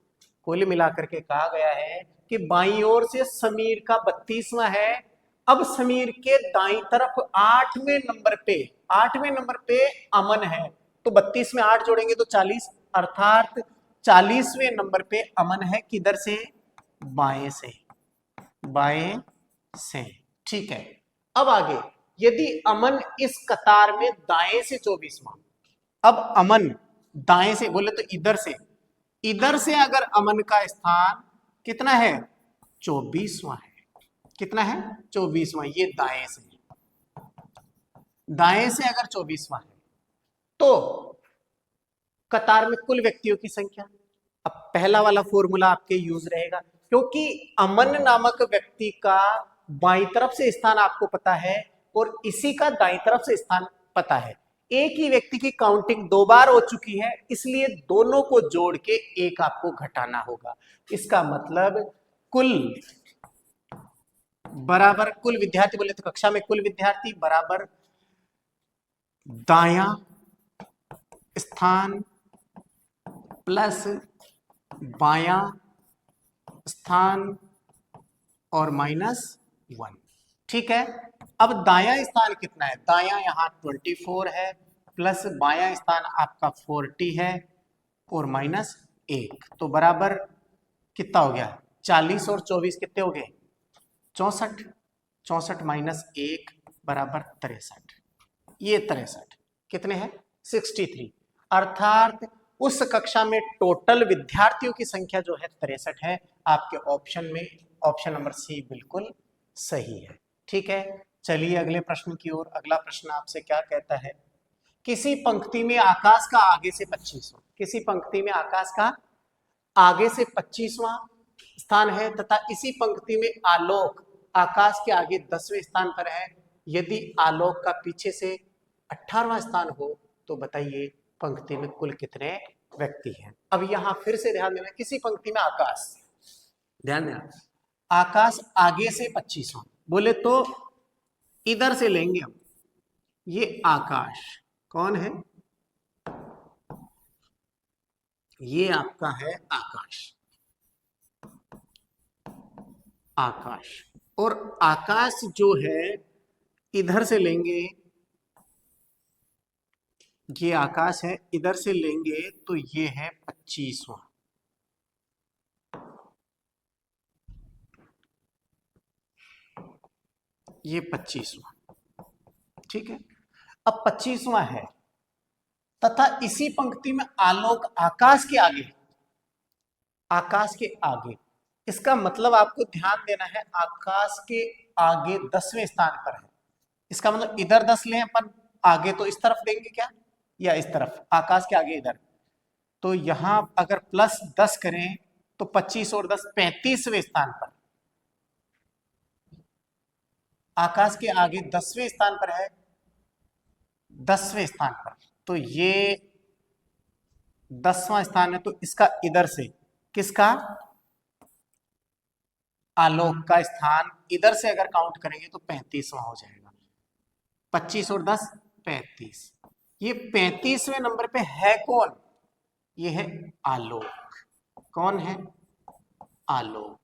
कुल मिलाकर के कहा गया है कि बाईं ओर से समीर का 32वां है। अब समीर के दाईं तरफ 8वें नंबर पे, 8वें नंबर पे अमन है, तो 32 में 8 जोड़ेंगे तो 40, अर्थात 40वें नंबर पे अमन है, किधर से, बाएं से, बाएं से, ठीक है। अब आगे, यदि अमन इस कतार में दाएं से 24वां, अब अमन दाएं से बोले तो इधर से, इधर से अगर अमन का स्थान कितना है, 24वां है, कितना है, 24वां, ये दाएं से, दाएं से अगर 24वां है तो कतार में कुल व्यक्तियों की संख्या, अब पहला वाला फॉर्मूला आपके यूज रहेगा, क्योंकि अमन नामक व्यक्ति का बाईं तरफ से स्थान आपको पता है और इसी का दाईं तरफ से स्थान पता है, एक ही व्यक्ति की काउंटिंग 2 बार हो चुकी है, इसलिए दोनों को जोड़ के एक आपको घटाना होगा। इसका मतलब कुल बराबर, कुल विद्यार्थी बोले तो कक्षा में कुल विद्यार्थी बराबर दायां स्थान प्लस बायां स्थान और -1। ठीक है, अब दायां स्थान कितना है? दायां यहाँ 24 है प्लस बायां स्थान आपका 40 है और -1, तो बराबर कितना हो गया? 40 और 24 कितने हो गए? 64। 64 -1 बराबर 63। ये 63 कितने हैं? 63। अर्थात उस कक्षा में टोटल विद्यार्थियों की संख्या जो है 63 है। आपके ऑप्शन में ऑप्शन नंबर सी बिल्कुल सही है। ठीक है, चलिए अगले प्रश्न की ओर। अगला प्रश्न आपसे क्या कहता है? किसी पंक्ति में आकाश का आगे से 25वां, किसी पंक्ति में आकाश का आगे से 25वां स्थान है तथा इसी पंक्ति में आलोक आकाश के आगे 10वें स्थान पर है। यदि आलोक का पीछे से 18वां स्थान हो तो बताइए पंक्ति में कुल कितने व्यक्ति हैं? अब यहां फिर से ध्यान देना, किसी पंक्ति में आकाश, ध्यान देना, आकाश आगे से 25वां बोले तो इधर से लेंगे हम। ये आकाश कौन है? ये आपका है आकाश। आकाश और आकाश जो है इधर से लेंगे, ये आकाश है, इधर से लेंगे तो ये है 25वां। ये 25वां। ठीक है, अब 25वां है तथा इसी पंक्ति में आलोक आकाश के आगे, आकाश के आगे, इसका मतलब आपको ध्यान देना है आकाश के आगे 10वें स्थान पर है। इसका मतलब इधर 10 लें अपन, आगे तो इस तरफ देंगे क्या, या इस तरफ, आकाश के आगे इधर। तो यहां अगर +10 करें तो 25 और 10 35वें स्थान पर, आकाश के आगे 10वें स्थान पर है, 10वें स्थान पर, तो ये 10वां स्थान है। तो इसका इधर से, किसका? आलोक का स्थान इधर से अगर काउंट करेंगे तो 35वां हो जाएगा। 25 और 10 35। ये 35वें नंबर पे है कौन? ये है आलोक। कौन है? आलोक।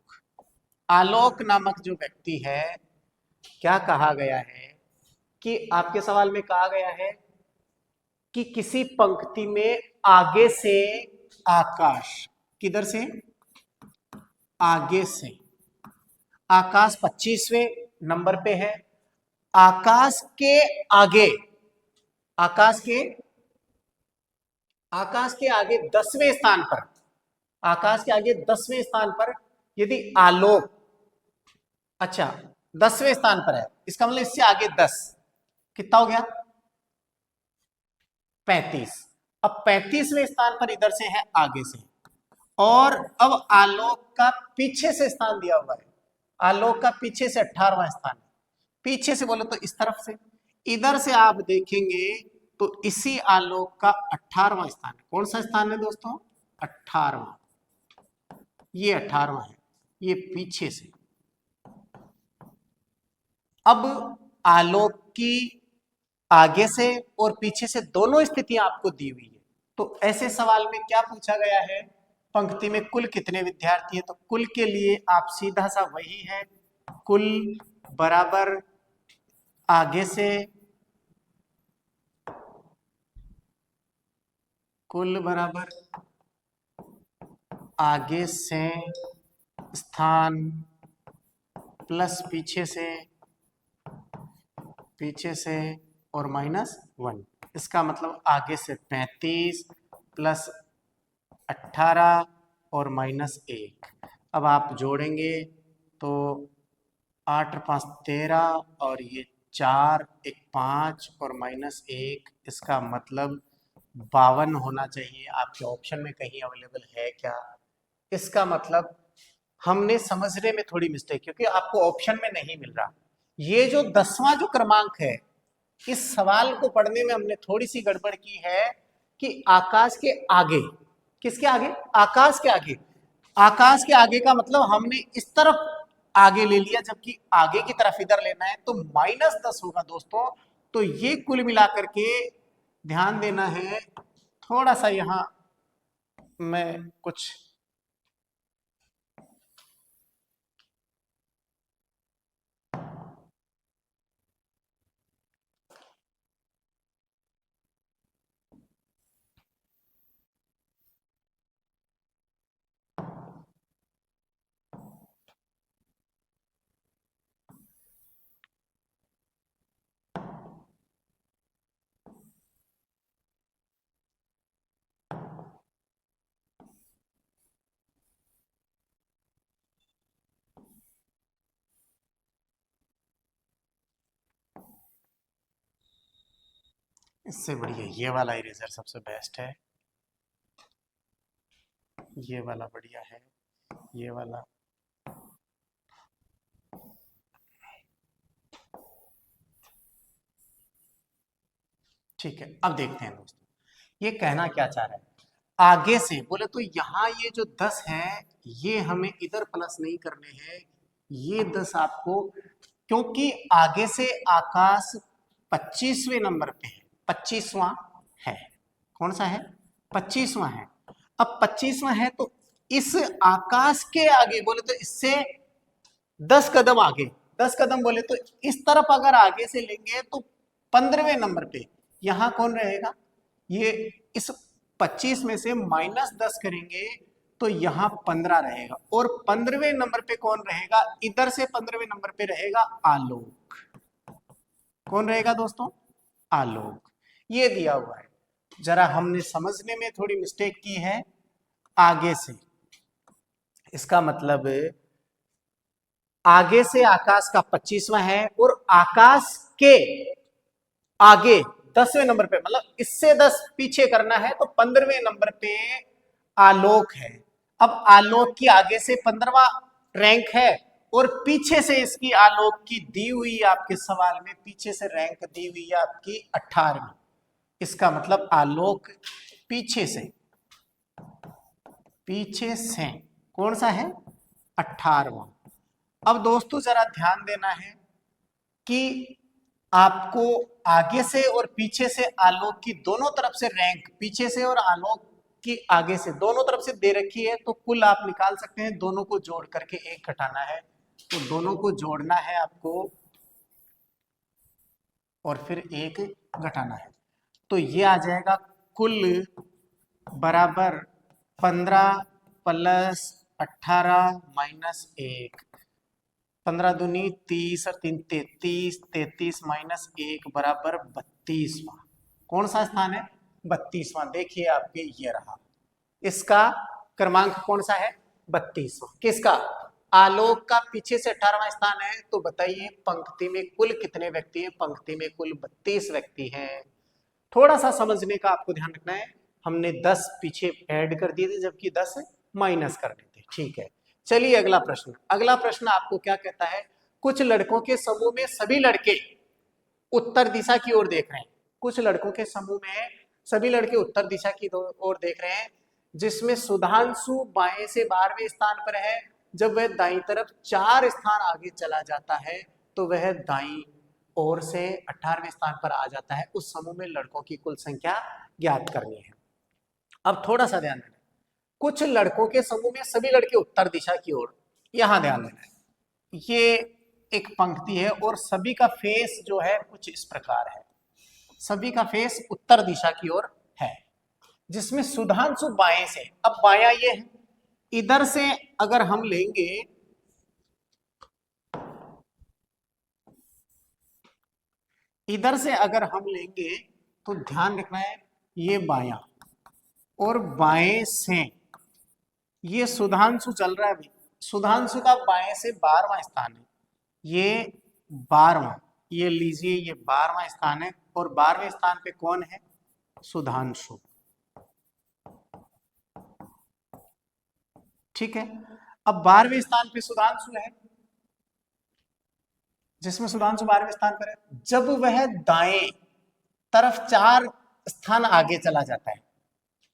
आलोक नामक जो व्यक्ति है, क्या कहा गया है कि आपके सवाल में कहा गया है कि किसी पंक्ति में आगे से आकाश, किधर से? आगे से आकाश 25वें नंबर पे है, आकाश के आगे, आकाश के आगे 10वें स्थान पर, आकाश के आगे 10वें स्थान पर यदि आलोक, अच्छा 10वें स्थान पर है, इसका मतलब इससे आगे 10, कितना हो गया? 35। अब 35वें स्थान पर इधर से है आगे से, और अब आलोक का पीछे से स्थान दिया हुआ है, आलोक का पीछे से 18वां स्थान है। पीछे से बोले तो इस तरफ से, इधर से आप देखेंगे तो इसी आलोक का 18वां स्थान है। कौन सा स्थान है दोस्तों? 18वां। ये 18वां है, ये पीछे से। अब आलोक की आगे से और पीछे से दोनों स्थितियां आपको दी हुई है, तो ऐसे सवाल में क्या पूछा गया है? पंक्ति में कुल कितने विद्यार्थी हैं? तो कुल के लिए आप सीधा सा वही है, कुल बराबर आगे से, कुल बराबर आगे से स्थान प्लस पीछे से, पीछे से और -1। इसका मतलब आगे से 35 प्लस 18 और -1। अब आप जोड़ेंगे तो 8 और 5 13 और ये 4 1 5 और -1, इसका मतलब 52 होना चाहिए। आपके ऑप्शन में कहीं अवेलेबल है क्या? इसका मतलब हमने समझने में थोड़ी मिस्टेक, क्योंकि आपको ऑप्शन में नहीं मिल रहा। ये जो 10वां जो क्रमांक है, इस सवाल को पढ़ने में हमने थोड़ी सी गड़बड़ की है कि आकाश के आगे, किसके आगे? आकाश के आगे। आकाश के आगे का मतलब हमने इस तरफ आगे ले लिया, जबकि आगे की तरफ इधर लेना है, तो -10 होगा दोस्तों। तो ये कुल मिलाकर के ध्यान देना है। थोड़ा सा यहां मैं कुछ इससे बढ़िया ये वाला इरेजर सबसे बेस्ट है। ये वाला बढ़िया है, ये वाला। ठीक है, अब देखते हैं दोस्तों ये कहना क्या चाह रहा है। आगे से बोले तो यहाँ ये जो 10 है ये हमें इधर प्लस नहीं करने हैं, ये 10 आपको, क्योंकि आगे से आकाश 25वें नंबर पे है, 25वां है। कौन सा है? 25वां है। अब 25वां है तो इस आकाश के आगे बोले तो इससे 10 कदम आगे, 10 कदम बोले तो इस तरफ अगर आगे से लेंगे तो 15वें नंबर पे यहां कौन रहेगा? ये इस 25 में से -10 करेंगे तो यहाँ 15 रहेगा, और 15वें नंबर पे कौन रहेगा? इधर से 15वें नंबर पे रहेगा आलोक। कौन रहेगा दोस्तों? आलोक। ये दिया हुआ है, जरा हमने समझने में थोड़ी मिस्टेक की है। आगे से, इसका मतलब आगे से आकाश का 25वां है और आकाश के आगे 10वें नंबर पे, मतलब इससे 10 पीछे करना है तो 15वें नंबर पे आलोक है। अब आलोक की आगे से 15वां रैंक है और पीछे से इसकी आलोक की दी हुई आपके सवाल में पीछे से रैंक दी हुई है आपकी 18वीं। इसका मतलब आलोक पीछे से कौन सा है? 18वां। अब दोस्तों जरा ध्यान देना है कि आपको आगे से और पीछे से आलोक की दोनों तरफ से रैंक, पीछे से और आलोक की आगे से दोनों तरफ से दे रखी है, तो कुल आप निकाल सकते हैं। दोनों को जोड़ करके एक घटाना है, तो दोनों को जोड़ना है आपको और फिर एक घटाना है, तो ये आ जाएगा कुल बराबर 15 प्लस 18 माइनस 1, 15 दूनी 30 और 3 33, 33 माइनस 1 बराबर 32वां। कौन सा स्थान है? 32वां। देखिए आपके ये रहा, इसका क्रमांक कौन सा है? 32वां। किसका? आलोक का पीछे से 18वां स्थान है। तो बताइए पंक्ति में कुल कितने व्यक्ति हैं? पंक्ति में कुल 32 व्यक्ति हैं। थोड़ा सा समझने का आपको ध्यान रखना है, हमने 10 पीछे ऐड कर दिए थे जबकि 10 माइनस करने थे। ठीक है, चलिए अगला प्रश्न। अगला प्रश्न आपको क्या कहता है? कुछ लड़कों के समूह में सभी लड़के उत्तर दिशा की ओर देख रहे हैं। कुछ लड़कों के समूह में सभी लड़के उत्तर दिशा की ओर देख रहे हैं, जिसमें सुधांशु बाएं से 12वें स्थान पर है। जब वह दाईं तरफ 4 स्थान आगे चला जाता है तो वह दाईं ओर से 18वें स्थान पर आ जाता है। उस समूह में लड़कों की कुल संख्या ज्ञात करनी है। अब थोड़ा सा ध्यान देना, कुछ लड़कों के समूह में सभी लड़के उत्तर दिशा की ओर, यहां ध्यान देना है। ये एक पंक्ति है और सभी का फेस जो है कुछ इस प्रकार है। सभी का फेस उत्तर दिशा की ओर है, जिसमें सुधांशु बाएं से, अब बायां ये है, इधर से अगर हम लेंगे, इधर से अगर हम लेंगे तो ध्यान रखना है ये बायां, और बाएं से ये सुधांशु चल रहा है। अभी सुधांशु का बाएं से 12वां स्थान है, ये 12वां, ये लीजिए ये 12वां स्थान है, और 12वें स्थान पे कौन है? सुधांशु। ठीक है, अब 12वें स्थान पे सुधांशु है, जिसमें सुधांशु 12वें स्थान पर है। जब वह दाएं तरफ 4 स्थान आगे चला जाता है,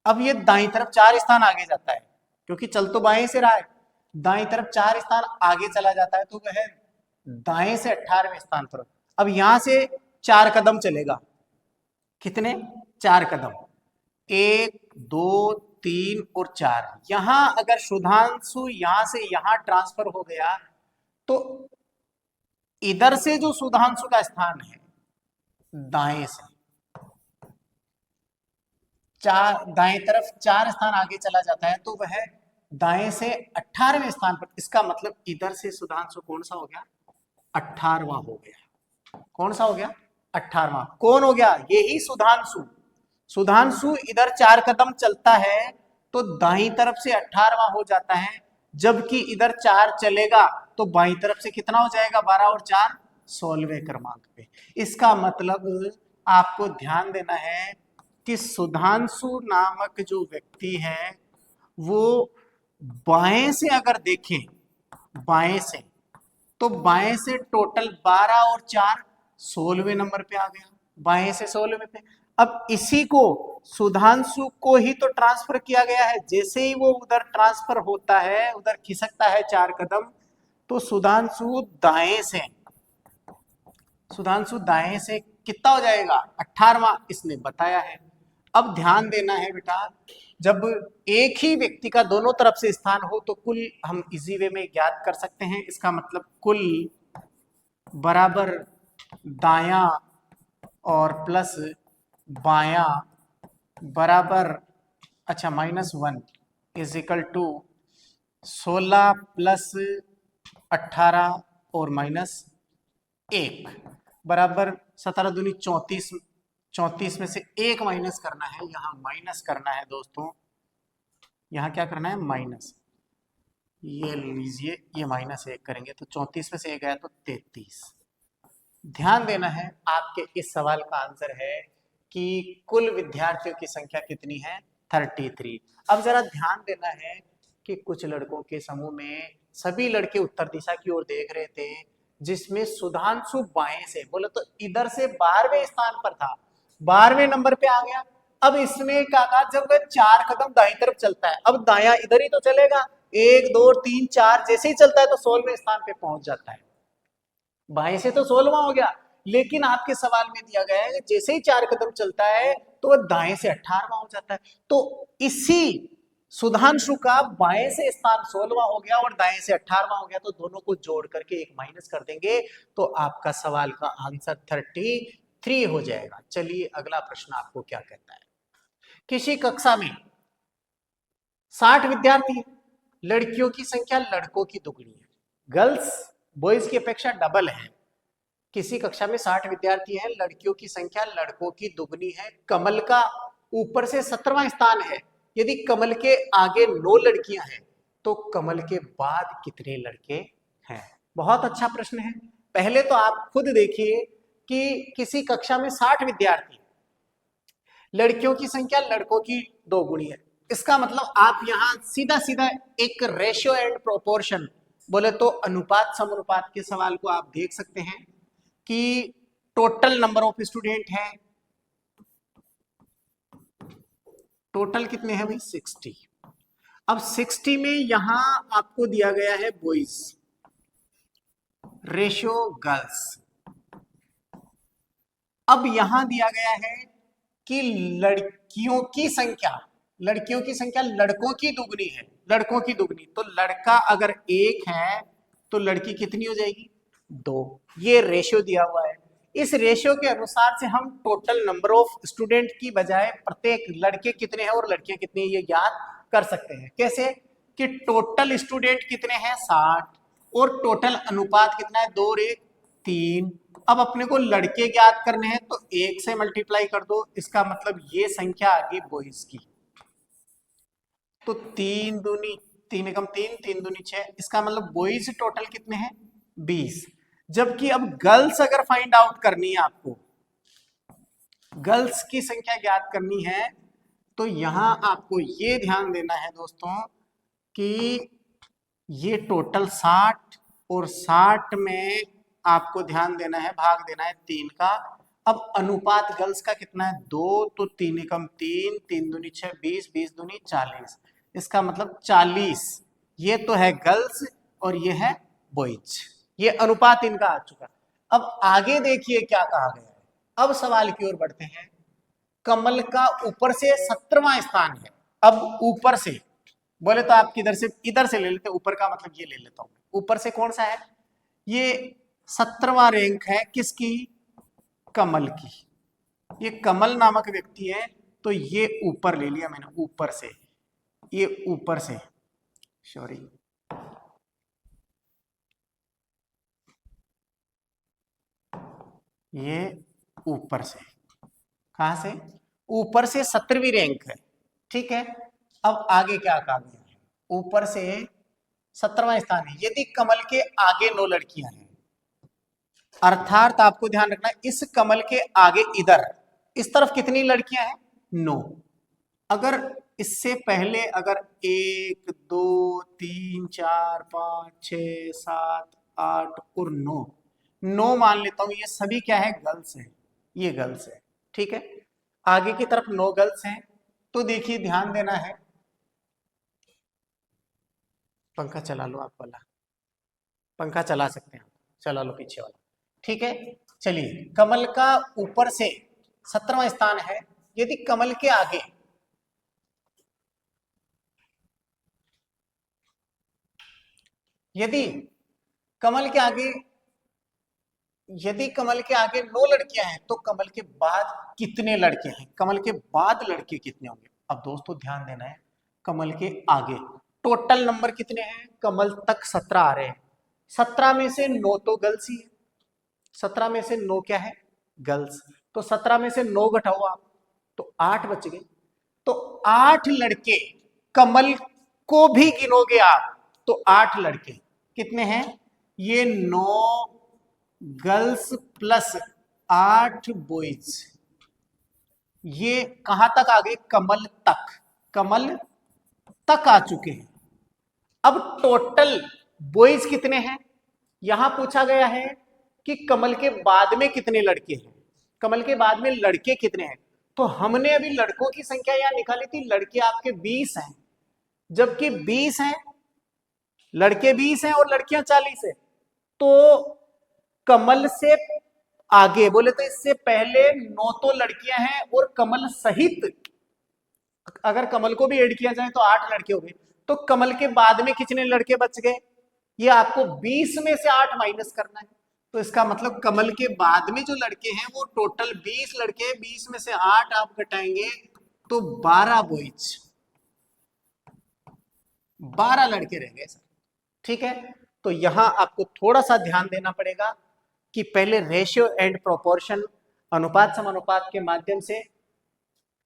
अब ये दाईं तरफ 4 स्थान आगे जाता है, क्योंकि चल तो बाएं से रहा है, दाईं तरफ 4 स्थान आगे चला जाता है, तो वह दाएं से 18वें स्थान पर। अब यहां से 4 कदम चलेगा। कितने? 4 कदम, 1 2 3 और 4। यहां अगर सुधांशु यहां से यहां ट्रांसफर हो गया तो इधर से जो सुधांशु का स्थान है दाएं से दाएं तरफ 4 स्थान आगे चला जाता है, तो वह दाएं से 18वें स्थान पर। इसका मतलब इधर से सुधांशु कौन सा हो गया? 18वां हो गया। कौन सा हो गया? 18वां। कौन हो गया? यही सुधांशु। सुधांशु इधर 4 कदम चलता है तो दाई तरफ से 18वां हो जाता है, जबकि इधर 4 चलेगा तो बाई तरफ से कितना हो जाएगा? 12 और 4 16वें क्रमांक पे। इसका मतलब आपको ध्यान देना है कि सुधांशु नामक जो व्यक्ति है वो बाएं से अगर देखें, बाएं से, तो बाएं से टोटल 12 और 4 16वें नंबर पे आ गया, बाएं से 16वें पे। अब इसी को सुधांशु को ही तो ट्रांसफर किया गया है। जैसे ही वो उधर ट्रांसफर होता है, उधर खिसकता है 4 कदम, तो सुधांशु दाएं से कितना हो जाएगा? 18वां इसने बताया है। अब ध्यान देना है बेटा, जब एक ही व्यक्ति का दोनों तरफ से स्थान हो तो कुल हम इजी वे में ज्ञात कर सकते हैं। इसका मतलब कुल बराबर दायां और प्लस बायां बराबर, अच्छा, -1 इज इक्वल टू 16 प्लस 18 और -1 बराबर 17 दूनी 34। 34 में से 1 माइनस करना है, यहाँ माइनस करना है दोस्तों। यहाँ क्या करना है? माइनस। ये लीजिए, ये -1 करेंगे तो 34 में से 1 आया तो 33। ध्यान देना है, आपके इस सवाल का आंसर है कि कुल विद्यार्थियों की संख्या कितनी है? 33। अब जरा ध्यान देना है कि कुछ लड़कों के समूह में सभी लड़के उत्तर दिशा की ओर देख रहे थे, जिसमें सुधांशु बाएं से, बोले तो इधर से 12वें स्थान पर था, 12वें नंबर पे आ गया। अब इसने क्या कहा? जब वह 4 कदम दाईं तरफ चलता है, अब दायां इधर ही तो चलेगा, 1 2 3 4 जैसे ही चलता है तो 16वें स्थान पे पहुंच जाता है। बाएं से तो 16वां हो गया, लेकिन आपके सवाल में दिया गया है कि जैसे ही 4 कदम चलता है तो वह दाएं से 18वां हो जाता है। तो इसी सुधांशु का बाएं से स्थान 16वां हो गया और दाएं से 18वां हो गया, तो दोनों को जोड़ करके 1 माइनस कर देंगे तो आपका सवाल का आंसर 33 हो जाएगा। चलिए अगला प्रश्न आपको क्या कहता है। किसी कक्षा में 60 विद्यार्थी, लड़कियों की संख्या लड़कों की दुगनी है, गर्ल्स बॉयज की अपेक्षा डबल है। किसी कक्षा में 60 विद्यार्थी हैं, लड़कियों की संख्या लड़कों की दुगनी है। कमल का ऊपर से 17वां स्थान है। यदि कमल के आगे 9 लड़कियां हैं तो कमल के बाद कितने लड़के हैं? बहुत अच्छा प्रश्न है। पहले तो आप खुद देखिए कि किसी कक्षा में 60 विद्यार्थी, लड़कियों की संख्या लड़कों की 2 गुनी है। इसका मतलब आप यहां सीधा सीधा एक रेशियो एंड प्रोपोर्शन, बोले तो अनुपात समानुपात के सवाल को आप देख सकते हैं कि टोटल नंबर ऑफ स्टूडेंट है, टोटल कितने हैं भाई? 60। अब 60 में यहां आपको दिया गया है बॉयज, रेशियो गर्ल्स। अब यहां दिया गया है कि लड़कियों की संख्या लड़कों की दुगनी है, लड़कों की दुगनी। तो लड़का अगर 1 है तो लड़की कितनी हो जाएगी? 2। ये रेशियो दिया हुआ है। इस रेशियो के अनुसार से हम टोटल नंबर ऑफ स्टूडेंट की बजाय प्रत्येक लड़के कितने हैं और लड़कियां कितनी है ये ज्ञात कर सकते हैं। कैसे? कि टोटल स्टूडेंट कितने हैं? 60, और टोटल अनुपात कितना है? 2 और 1 3। अब अपने को लड़के ज्ञात करने हैं तो 1 से मल्टीप्लाई कर दो, इसका मतलब ये संख्या आ गई बॉयज की। तो 3 दूनी 3 एकम 3, 3 दूनी 6, इसका मतलब बॉयज टोटल कितने हैं? 20। जबकि अब गर्ल्स अगर फाइंड आउट करनी है, आपको गर्ल्स की संख्या ज्ञात करनी है, तो यहां आपको ये ध्यान देना है दोस्तों कि ये टोटल 60 और 60 में आपको ध्यान देना है, भाग देना है 3 का। अब अनुपात गर्ल्स का कितना है? 2, तो 3 एकम 3, 3 दूनी 6, 20, 20 दूनी 40। इसका मतलब 40 ये तो है गर्ल्स और ये है बॉयज। ये अनुपात इनका आ चुका। अब आगे देखिए क्या कहा गया है। अब सवाल की ओर बढ़ते हैं। कमल का ऊपर से 17वां स्थान है। अब ऊपर से बोले तो आप इधर से ले लेते, ऊपर का मतलब ये ले लेता हूं, ऊपर से कौन सा है, ये 17वां रैंक है किसकी, कमल की। ये कमल नामक व्यक्ति है, तो ये ऊपर ले लिया मैंने, ऊपर से, ये ऊपर से, सॉरी, ये ऊपर से, कहां से, ऊपर से 17वीं रैंक है, ठीक है। अब आगे क्या कहा गया है, ऊपर से 17वां स्थान है, यदि कमल के आगे 9 लड़कियां हैं, अर्थात आपको ध्यान रखना इस कमल के आगे इधर इस तरफ कितनी लड़कियां हैं, 9। अगर इससे पहले अगर 1 2 3 4 5 6 7 8 और 9 मान लेता हूं, ये सभी क्या है, गर्ल्स है, ये गर्ल्स है, ठीक है। आगे की तरफ 9 गर्ल्स हैं, तो देखिए ध्यान देना है, पंखा चला लो, आप वाला पंखा चला सकते हैं, चला लो पीछे वाला, ठीक है। चलिए, कमल का ऊपर से 17वां स्थान है, यदि कमल के आगे यदि कमल के आगे यदि कमल के आगे 9 लड़कियां हैं, तो कमल के बाद कितने लड़के हैं, कमल के बाद लड़के कितने होंगे। अब दोस्तों ध्यान देना है, कमल के आगे टोटल नंबर कितने हैं, कमल तक 17 आ रहे हैं, 17 में से 9 तो गर्ल्स ही है, 17 में से 9 क्या है, गर्ल्स, तो 17 में से 9 घटाओ आप, तो 8 बच गए। तो 8 लड़के, कमल को भी गिनोगे आप तो 8 लड़के कितने हैं, ये 9 गर्ल्स प्लस 8 बॉयज, ये कहां तक आ गए, कमल तक, कमल तक आ चुके हैं। अब टोटल बॉयज कितने हैं, यहां पूछा गया है कि कमल के बाद में कितने लड़के हैं, कमल के बाद में लड़के कितने हैं, तो हमने अभी लड़कों की संख्या यहां निकाली थी, लड़के आपके 20 हैं, जबकि 20 हैं, लड़के 20 हैं और लड़कियां 40 है, तो कमल से आगे बोले तो इससे पहले 9 तो लड़कियां हैं, और कमल सहित अगर कमल को भी ऐड किया जाए तो 8 लड़के हो गए, तो कमल के बाद में कितने लड़के बच गए, ये आपको 20 में से 8 माइनस करना है, तो इसका मतलब कमल के बाद में जो लड़के हैं वो टोटल 20 लड़के, 20 में से 8 आप घटाएंगे तो 12 बॉयज, 12 लड़के रह गए सर, ठीक है। तो यहां आपको थोड़ा सा ध्यान देना पड़ेगा कि पहले रेशियो एंड प्रोपोर्शन, अनुपात समानुपात के माध्यम से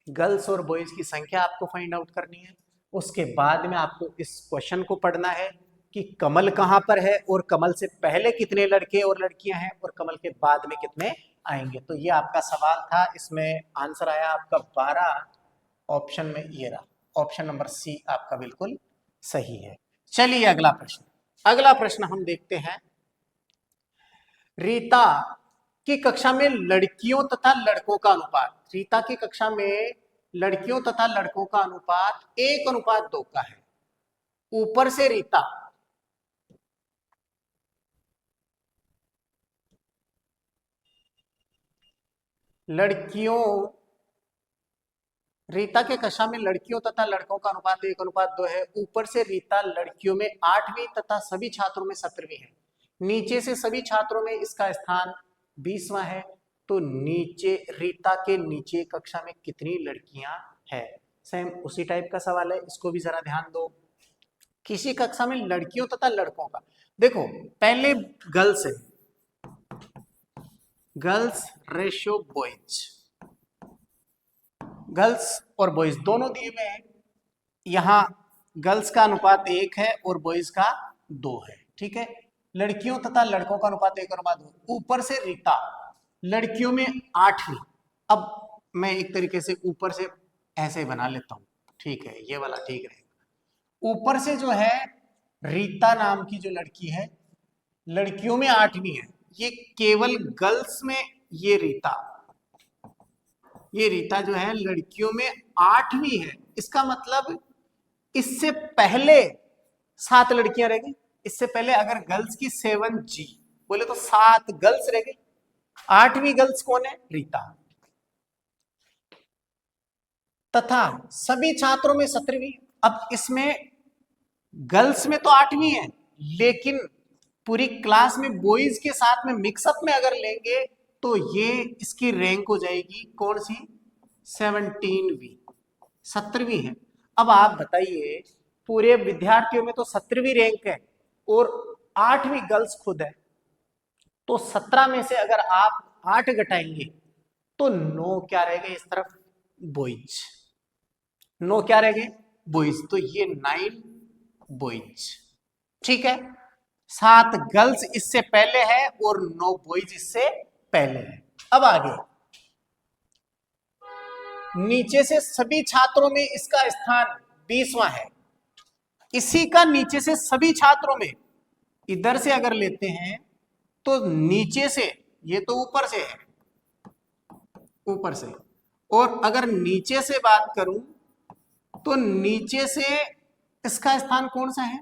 गर्ल्स और बॉयज की संख्या आपको फाइंड आउट करनी है, उसके बाद में आपको इस क्वेश्चन को पढ़ना है कि कमल कहां पर है और कमल से पहले कितने लड़के और लड़कियां हैं और कमल के बाद में कितने आएंगे। तो ये आपका सवाल था, इसमें आंसर आया आपका 12, ऑप्शन में ये रहा, ऑप्शन नंबर सी आपका बिल्कुल सही है। चलिए अगला प्रश्न, अगला प्रश्न हम देखते हैं। रीता की कक्षा में लड़कियों तथा लड़कों का अनुपात, रीता की कक्षा में लड़कियों तथा लड़कों का अनुपात 1:2 का है। ऊपर से रीता रीता के कक्षा में लड़कियों तथा लड़कों का अनुपात 1:2 है। ऊपर से रीता लड़कियों में 8वीं तथा सभी छात्रों में 17वीं है। नीचे से सभी छात्रों में इसका स्थान 20वां है। तो नीचे रीता के नीचे कक्षा में कितनी लड़कियां हैं, सेम उसी टाइप का सवाल है, इसको भी जरा ध्यान दो। किसी कक्षा में लड़कियों तथा लड़कों का, देखो पहले गर्ल्स है, गर्ल्स रेशियो बॉयज, गर्ल्स और बॉयज दोनों दिए हुए हैं। यहां गर्ल्स का अनुपात 1 है और बॉयज का 2 है, ठीक है। लड़कियों तथा लड़कों का अनुपात 1:2। ऊपर से रीता लड़कियों में 8वीं, अब मैं एक तरीके से ऊपर से ऐसे बना लेता हूं, ठीक है, ये वाला ठीक रहेगा। ऊपर से जो है रीता नाम की जो लड़की है लड़कियों में 8वीं है, ये केवल गर्ल्स में ये रीता जो है लड़कियों में 8वीं है। इसका मतलब इससे पहले 7 लड़कियां रह गई, इससे पहले अगर गर्ल्स की 7G बोले तो 7 गर्ल्स रह गई, 8वीं गर्ल्स कौन है? रीता। तथा सभी छात्रों में 17वीं। अब इसमें गर्ल्स में तो 8वीं है, लेकिन पूरी क्लास में बॉयज के साथ में मिक्सअप में अगर लेंगे तो ये इसकी रैंक हो जाएगी कौन सी? 17वीं, 17वीं है। अब आप बताइए, पूरे विद्यार्थियों में तो 17वीं रैंक है और 8वीं गर्ल्स खुद है, तो 17 में से अगर आप 8 घटाएंगे तो 9 क्या रहेगा इस तरफ? बॉयज। 9 क्या रह गए? बॉयज। तो ये 9 बॉयज। ठीक है, 7 गर्ल्स इससे पहले है और 9 बॉयज इससे पहले है। अब आगे, नीचे से सभी छात्रों में इसका स्थान 20वां है। इसी का नीचे से सभी छात्रों में, इधर से अगर लेते हैं तो नीचे से, ये तो ऊपर से है, ऊपर से, और अगर नीचे से बात करूं तो नीचे से इसका स्थान कौन सा है?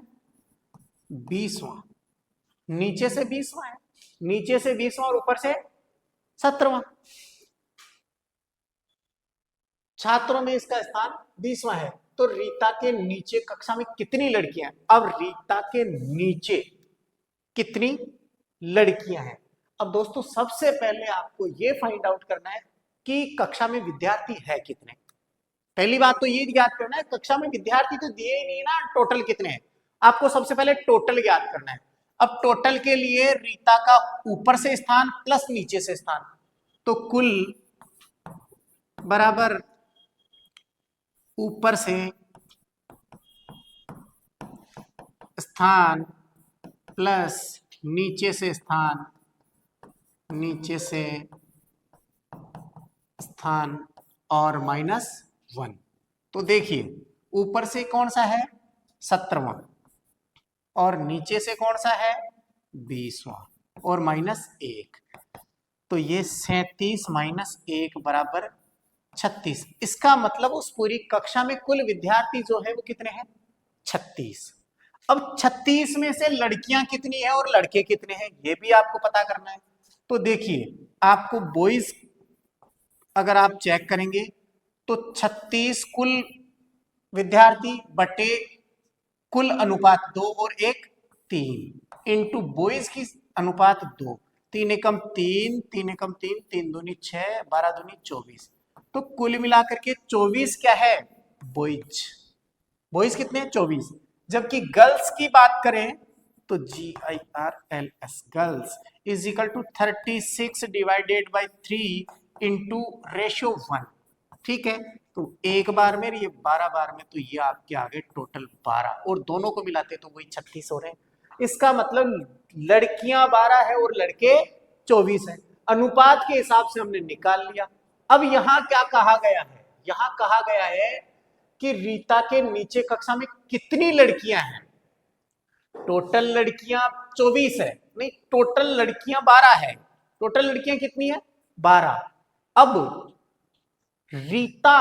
20वां। नीचे से 20वां है, नीचे से 20वां और ऊपर से 17वां। छात्रों में इसका स्थान 20वां है। तो रीता के नीचे कक्षा में कितनी लड़कियां हैं? अब रीता के नीचे कितनी लड़कियां हैं? अब दोस्तों सबसे पहले आपको यह फाइंड आउट करना है कि कक्षा में विद्यार्थी है कितने। पहली बात तो ये याद करना है, कक्षा में विद्यार्थी तो दिए ही नहीं ना, टोटल कितने हैं। आपको सबसे पहले टोटल याद करना है। अब टोटल के लिए रीता का ऊपर से स्थान प्लस नीचे से स्थान, तो कुल बराबर ऊपर से स्थान प्लस नीचे से स्थान, नीचे से स्थान और -1। तो देखिए ऊपर से कौन सा है? 17वां, और नीचे से कौन सा है? 20वां, और -1। तो ये 37 -1 बराबर 36। इसका मतलब उस पूरी कक्षा में कुल विद्यार्थी जो है वो कितने हैं? 36। अब 36 में से लड़कियां कितनी है और लड़के कितने हैं ये भी आपको पता करना है। तो देखिए, आपको बॉयज अगर आप चेक करेंगे तो 36 कुल विद्यार्थी बटे कुल अनुपात 2 और 1 3 इंटू बॉयज की अनुपात 2, 3 एकम 3, 3 एकम 3, 3 दूनी 6, 12 दूनी 24। तो कुल मिलाकर के 24 क्या है? बॉयज। बॉयज कितने हैं? 24। जबकि गर्ल्स की बात करें तो GIRLS girls is equal to 36 divided by 3 into ratio 1। ठीक है, तो एक बार में, ये 12 बार में, तो ये आपके आगे टोटल 12, और दोनों को मिलाते तो वही 36 हो रहे हैं। इसका मतलब लड़कियां 12 है और लड़के 24 है। अनुपात के हिसाब से हमने निकाल लिया। अब यहां क्या कहा गया है? यहां कहा गया है कि रीता के नीचे कक्षा में कितनी लड़कियां हैं। टोटल लड़कियां 24 है, नहीं, टोटल लड़कियां 12 है। टोटल लड़कियां कितनी है? 12। अब रीता,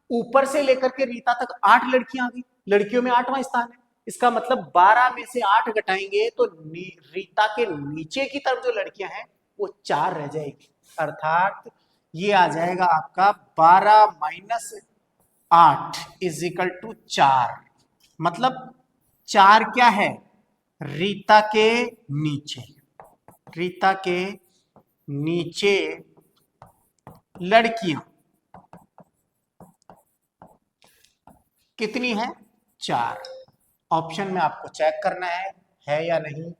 ऊपर से लेकर के रीता तक 8 लड़कियां आ गई, लड़कियों में 8वां स्थान है। इसका मतलब 12 में से 8 घटाएंगे तो रीता के नीचे की तरफ जो लड़कियां हैं वो 4 रह जाएगी। अर्थात ये आ जाएगा आपका 12 - 8 इज इक्वल टू 4। मतलब 4 क्या है? रीता के नीचे, रीता के नीचे लड़कियां कितनी है? 4। ऑप्शन में आपको चेक करना है या नहीं?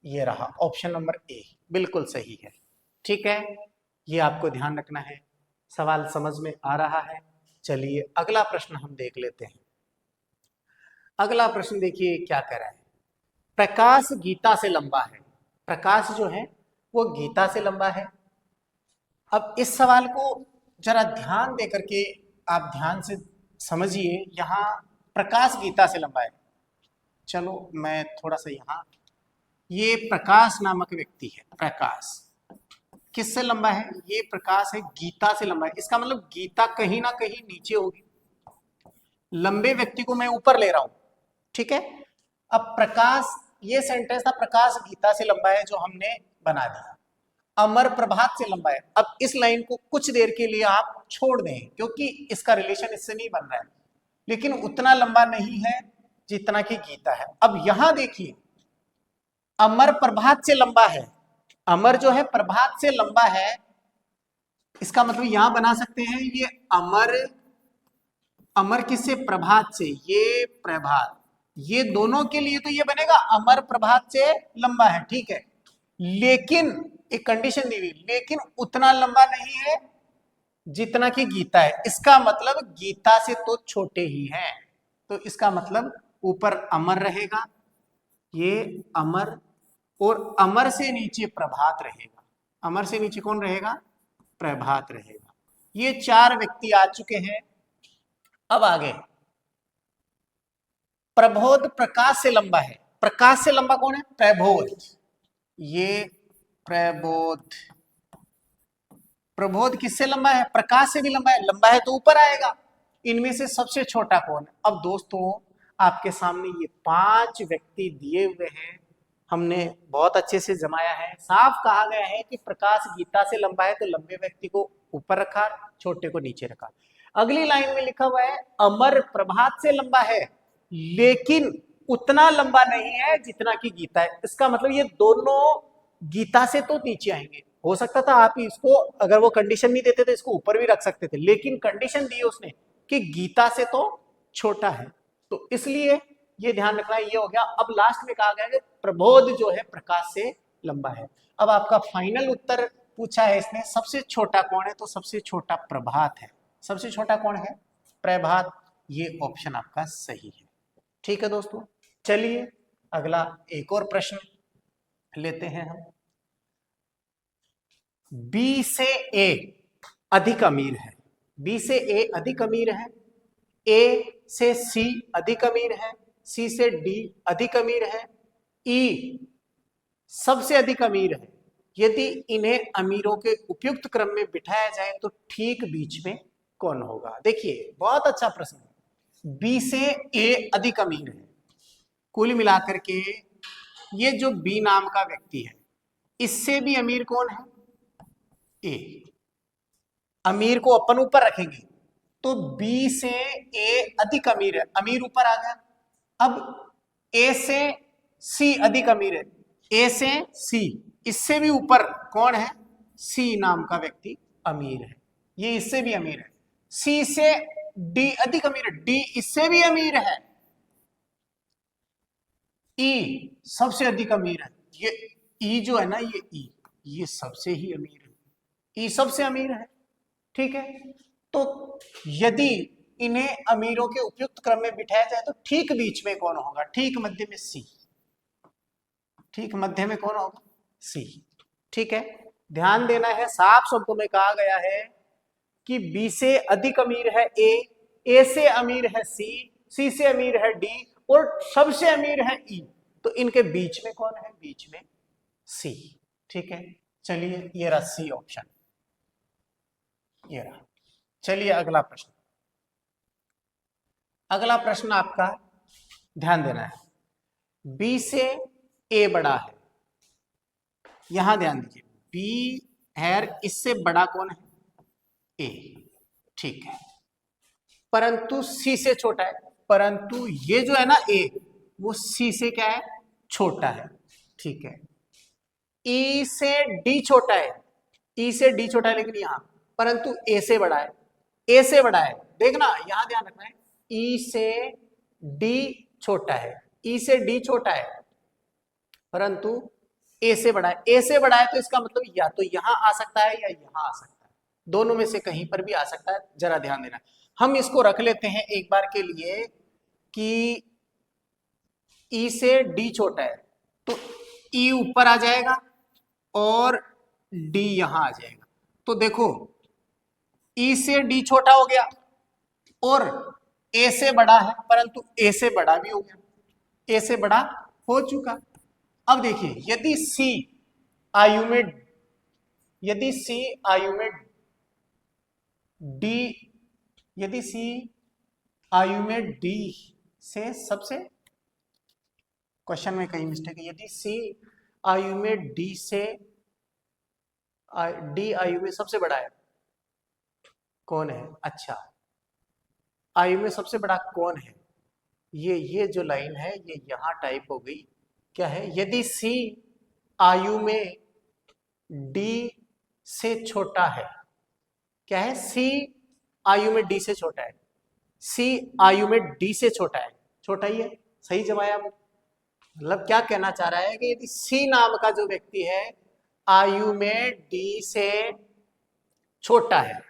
ये रहा ऑप्शन नंबर ए, बिल्कुल सही है। ठीक है, ये आपको ध्यान रखना है। सवाल समझ में आ रहा है? चलिए अगला प्रश्न हम देख लेते हैं। अगला प्रश्न देखिए क्या कह रहा है। प्रकाश गीता से लंबा है। प्रकाश जो है वो गीता से लंबा है। अब इस सवाल को जरा ध्यान दे करके आप ध्यान से समझिए। यहां प्रकाश गीता से लंबा है। चलो मैं थोड़ा सा यहां, ये प्रकाश नामक व्यक्ति है। प्रकाश किससे लंबा है? ये प्रकाश है गीता से लंबा है। इसका मतलब गीता कहीं ना कहीं नीचे होगी। लंबे व्यक्ति को मैं ऊपर ले रहा हूं। ठीक है, अब प्रकाश, ये सेंटेंस था प्रकाश गीता से लंबा है जो हमने बना दिया। अमर प्रभात से लंबा है। अब इस लाइन को कुछ देर के लिए आप छोड़ दें क्योंकि इसका रिलेशन इससे नहीं बन रहा है, लेकिन उतना लंबा नहीं है जितना कि गीता है। अब यहां देखिए, अमर प्रभात से लंबा है, अमर जो है प्रभात से लंबा है, इसका मतलब यहां बना सकते हैं ये अमर, अमर किससे, प्रभात से, ये प्रभात, ये दोनों के लिए तो ये बनेगा अमर प्रभात से लंबा है, ठीक है। लेकिन एक कंडीशन दी हुई, लेकिन उतना लंबा नहीं है जितना कि गीता है। इसका मतलब गीता से तो छोटे ही हैं, तो इसका मतलब ऊपर अमर रहेगा, ये अमर, और अमर से नीचे प्रभात रहेगा। अमर से नीचे कौन रहेगा, प्रभात रहेगा। ये 4 व्यक्ति आ चुके हैं। अब आगे, प्रबोध प्रकाश से लंबा है। प्रकाश से लंबा कौन है, प्रबोध, ये प्रबोध, प्रबोध किससे लंबा है, प्रकाश से भी लंबा है, लंबा है तो ऊपर आएगा। इनमें से सबसे छोटा कौन है। अब दोस्तों आपके सामने ये 5 व्यक्ति दिए हुए हैं, हमने बहुत अच्छे से जमाया है। साफ कहा गया है कि प्रकाश गीता से लंबा है तो लंबे व्यक्ति को ऊपर रखा, छोटे को नीचे रखा। अगली लाइन में लिखा हुआ है अमर प्रभात से लंबा है लेकिन उतना लंबा नहीं है जितना कि गीता है। इसका मतलब ये दोनों गीता से तो नीचे आएंगे। हो सकता था आप इसको, अगर वो कंडीशन नहीं देते तो इसको ऊपर भी रख सकते थे, लेकिन कंडीशन दी है उसने कि गीता से तो छोटा है, तो इसलिए ये ध्यान रखना। ये हो गया। अब लास्ट में कहा गया कि प्रबोध जो है प्रकाश से लंबा है। अब आपका फाइनल उत्तर पूछा है इसने, सबसे छोटा कौन है, तो सबसे छोटा प्रभात है। सबसे छोटा कौन है, प्रभात। ये ऑप्शन आपका सही है। ठीक है दोस्तों, चलिए अगला एक और प्रश्न लेते हैं हम। बी से ए अधिक अमीर है, बी से ए अधिक अमीर है, ए से सी अधिक अमीर है, सी से डी अधिक अमीर है, ई सबसे अधिक अमीर है। यदि इन्हें अमीरों के उपयुक्त क्रम में बिठाया जाए तो ठीक बीच में कौन होगा। देखिए बहुत अच्छा प्रश्न है। बी से ए अधिक अमीर है, कुल मिलाकर के ये जो बी नाम का व्यक्ति है इससे भी अमीर कौन है, ए। अमीर को अपन ऊपर रखेंगे तो बी से ए अधिक अमीर है, अमीर ऊपर आ गया। अब ए से सी अधिक अमीर है, ए से सी, इससे भी ऊपर कौन है, सी नाम का व्यक्ति अमीर है, ये इससे भी अमीर है। सी से डी अधिक अमीर है, डी इससे भी अमीर है। ई सबसे अधिक अमीर है, ये ई जो है ना, ये ई, ये सबसे ही अमीर है, ई सबसे अमीर है। ठीक है, तो यदि इन्हें अमीरों के उपयुक्त क्रम में बिठाया जाए तो ठीक बीच में कौन होगा, ठीक मध्य में सी, ठीक मध्य में कौन होगा, सी। ठीक है, ध्यान देना है, साफ शब्दों में कहा गया है कि बी से अधिक अमीर है ए से अमीर है सी से अमीर है डी, और सबसे अमीर है ई, तो इनके बीच में कौन है, बीच में सी। ठीक है, चलिए ये रहा सी ऑप्शन, ये रहा। चलिए अगला प्रश्न, अगला प्रश्न आपका ध्यान देना है। बी से ए बड़ा है, यहां ध्यान दीजिए, बी है, इससे बड़ा कौन है, ए। ठीक है, परंतु सी से छोटा है, परंतु ये जो है ना ए, वो सी से क्या है, छोटा है। ठीक है, ई से डी छोटा है, ई से डी छोटा है, लेकिन यहां परंतु ए से बड़ा है, ए से बड़ा है। देखना यहां ध्यान रखना है, ई से डी छोटा है, ई से डी छोटा है परंतु ए से बड़ा है, ए से बड़ा है, तो इसका मतलब या तो यहां आ सकता है या यहां आ सकता है, दोनों में से कहीं पर भी आ सकता है। जरा ध्यान देना, हम इसको रख लेते हैं एक बार के लिए कि ई से डी छोटा है, तो ई ऊपर आ जाएगा और डी यहां आ जाएगा। तो देखो ई से डी छोटा हो गया और ए से बड़ा है, परंतु ए से बड़ा भी हो गया, ए से बड़ा हो चुका। अब देखिए, यदि सी आयु में, यदि सी आयु में डी, यदि सी आयु में डी से सबसे, क्वेश्चन में कहीं मिस्टेक है, यदि सी आयु में डी से डी आयु में सबसे बड़ा है, कौन है? अच्छा, आयु में सबसे बड़ा कौन है? ये जो लाइन है ये यहां टाइप हो गई। क्या है? यदि सी आयु में डी से छोटा है, क्या है? सी आयु में डी से छोटा है, सी आयु में डी से छोटा है, छोटा ही है, सही जवाब। मतलब क्या कहना चाह रहा है कि यदि सी नाम का जो व्यक्ति है आयु में डी से छोटा है,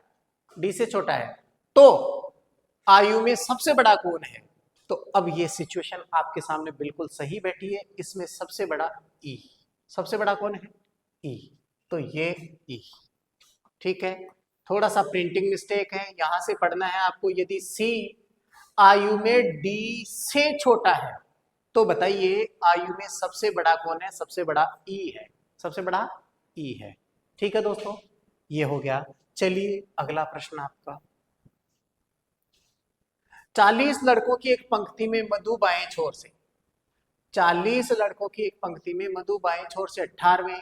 डी से छोटा है, तो आयु में सबसे बड़ा कौन है? तो अब ये सिचुएशन आपके सामने बिल्कुल सही बैठी है, इसमें सबसे बड़ा ई, सबसे बड़ा कौन है? ई, तो ये ई, ठीक है। थोड़ा सा प्रिंटिंग मिस्टेक है, यहां से पढ़ना है आपको। यदि सी आयु में डी से छोटा है तो बताइए आयु में सबसे बड़ा कौन है? सबसे बड़ा ई है, सबसे बड़ा ई है। ठीक है दोस्तों, ये हो गया। चलिए अगला प्रश्न आपका। 40 लड़कों की एक पंक्ति में मधु बाएं छोर से, 40 लड़कों की एक पंक्ति में मधु बाएं छोर से 18वें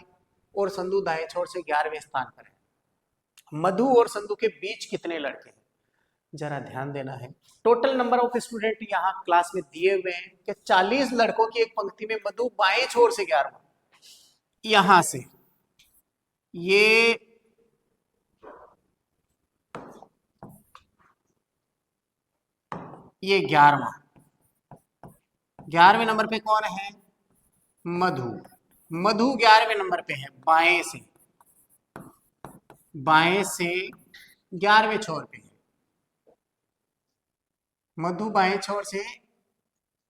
और संधु दाएं छोर से 11वें स्थान पर है। मधु और संधु के बीच कितने लड़के हैं? जरा ध्यान देना है। टोटल नंबर ऑफ स्टूडेंट यहाँ क्लास में दिए हुए हैं कि 40 लड़कों की एक पंक्ति में मधु बाएं छोर से 11वां, यहां से ये 11वें नंबर पे कौन है? मधु। मधु 11वें नंबर पे है, बाएं से 11वें छोर पे है। मधु बाएं छोर से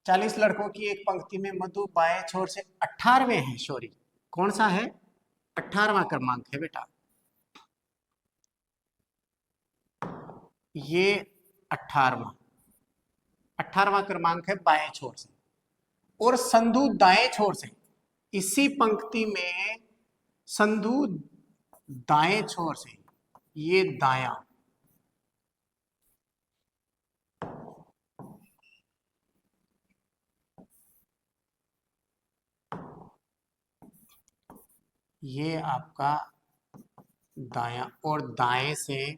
40 लड़कों की एक पंक्ति में मधु बाएं छोर से 18वें है। सॉरी, कौन सा है? 18वां क्रमांक है बेटा, ये 18वां क्रमांक है बाएं छोर से। और संधु दाएं छोर से, इसी पंक्ति में संधु दाएं छोर से, ये दाया, ये आपका दाया, और दाएं से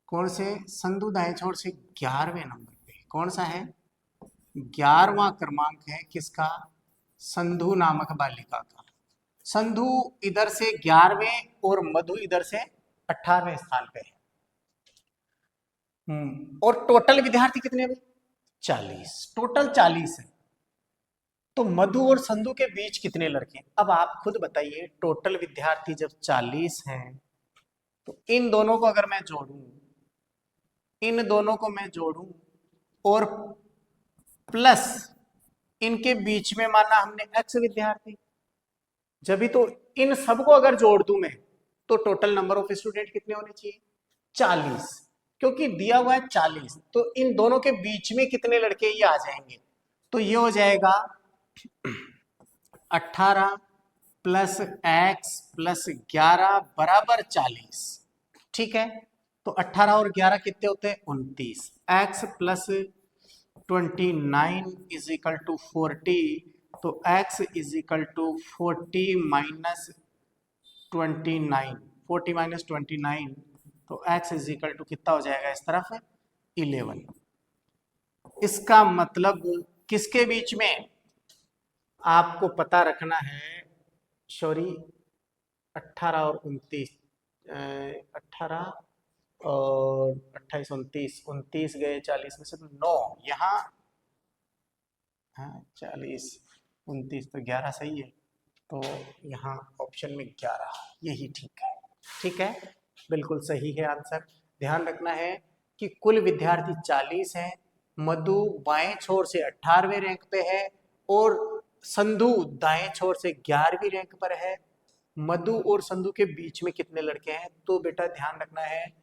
कौन से? संधु दाएं छोर से 11वें नंबर पे कौन सा है? 11वां क्रमांक है किसका? संधु नामक बालिका का। संधु इधर से 11वें और मधु इधर से 18वें स्थान पे है। और टोटल विद्यार्थी कितने हैं? 40, टोटल 40 है। तो मधु और संधु के बीच कितने लड़के? अब आप खुद बताइए, टोटल विद्यार्थी जब 40 हैं तो इन दोनों को अगर मैं जोड़ूं, इन दोनों को मैं जोड़ूं और प्लस इनके बीच में माना हमने x विद्यार्थी, जब भी तो इन सबको अगर जोड़ दूं मैं तो टोटल नंबर ऑफ स्टूडेंट कितने होने चाहिए? 40, क्योंकि दिया हुआ है 40, तो इन दोनों के बीच में कितने लड़के ये आ जाएंगे? तो ये हो जाएगा 18 प्लस x प्लस 11 बराबर 40। ठीक है, तो 18 और 11 कितने होते हैं? 29। x plus 29 is equal to 40, तो x is equal to 40 minus 29, 40 minus 29, तो x इज इक्वल टू कितना हो जाएगा इस तरफ? 11। इसका मतलब किसके बीच में आपको पता रखना है? सॉरी, 18 और 29, 18 और 28, 29, 29 गए 40 में से तो 9 यहाँ, हाँ 40, 29 तो 11 सही है, तो यहाँ ऑप्शन में 11 यही ठीक है। ठीक है, बिल्कुल सही है आंसर। ध्यान रखना है कि कुल विद्यार्थी 40 हैं, मधु बाएं छोर से 18वें रैंक पे है और संधु दाएं छोर से 11वीं रैंक पर है। मधु और संधु के बीच में कितने लड़के हैं? तो बेटा ध्यान रखना है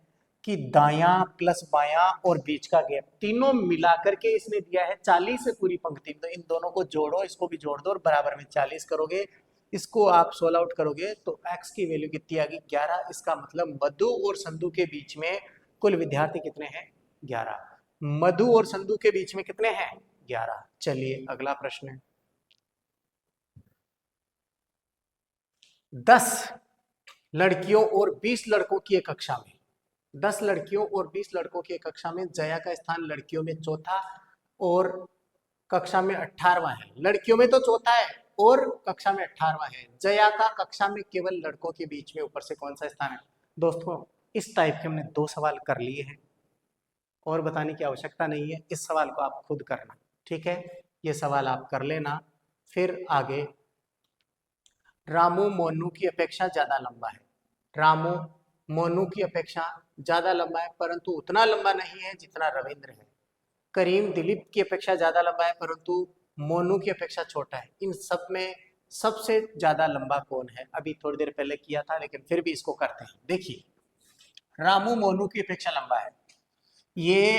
कि दायां प्लस बायां और बीच का गैप तीनों मिलाकर के इसने दिया है 40 से पूरी पंक्ति। तो इन दोनों को जोड़ो, इसको भी जोड़ दो और बराबर में 40 करोगे, इसको आप सोल्व आउट करोगे तो x की वैल्यू कितनी आ गई? 11। इसका मतलब मधु और संधु के बीच में कुल विद्यार्थी कितने हैं? 11। मधु और संधु के बीच में कितने हैं? 11। चलिए अगला प्रश्न है। 10 लड़कियों और 20 लड़कों की एक कक्षा में, 10 लड़कियों और 20 लड़कों की एक कक्षा में जया का स्थान लड़कियों में चौथा और कक्षा में 18वां है। लड़कियों में तो चौथा है और कक्षा में 18वां है। जया का कक्षा में केवल लड़कों के बीच में ऊपर से कौन सा स्थान है? दोस्तों इस टाइप के हमने 2 सवाल कर लिए हैं और बताने की आवश्यकता नहीं है, इस सवाल को आप खुद करना, ठीक है? ये सवाल आप कर लेना। फिर आगे, रामू मोनू की अपेक्षा ज्यादा लंबा है। रामू मोनू की अपेक्षा ज्यादा लंबा है परंतु उतना लंबा नहीं है जितना रविंद्र है। करीम दिलीप की अपेक्षा ज्यादा लंबा है परंतु मोनू की अपेक्षा छोटा है। इन सब में सबसे ज्यादा लंबा कौन है? अभी थोड़ी देर पहले किया था लेकिन फिर भी इसको करते हैं। देखिए, रामू मोनू की अपेक्षा लंबा है। ये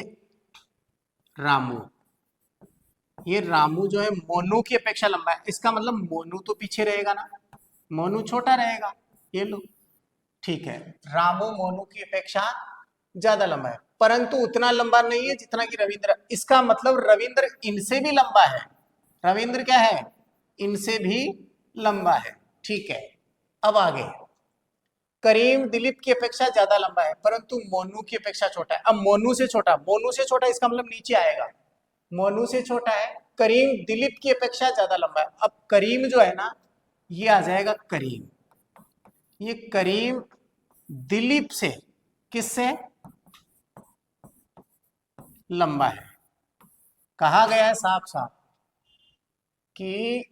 रामू, ये रामू जो है मोनू की अपेक्षा लंबा है, इसका मतलब मोनू तो पीछे रहेगा ना, मोनू छोटा रहेगा। ये लो, ठीक है, रामू मोनू की अपेक्षा ज्यादा लंबा है परंतु उतना लंबा नहीं है जितना कि रविंद्र। इसका मतलब रविंद्र इनसे भी लंबा है। रविंद्र क्या है? इनसे भी लंबा है, ठीक है। अब आगे, करीम दिलीप की अपेक्षा ज्यादा लंबा है परंतु मोनू की अपेक्षा छोटा है। अब मोनू से छोटा, मोनू से छोटा इसका मतलब नीचे आएगा, मोनू से छोटा है। करीम दिलीप की अपेक्षा ज्यादा लंबा है। अब करीम जो है ना, ये आ जाएगा करीम, ये करीम दिलीप से किससे लंबा है? कहा गया है साफ साफ कि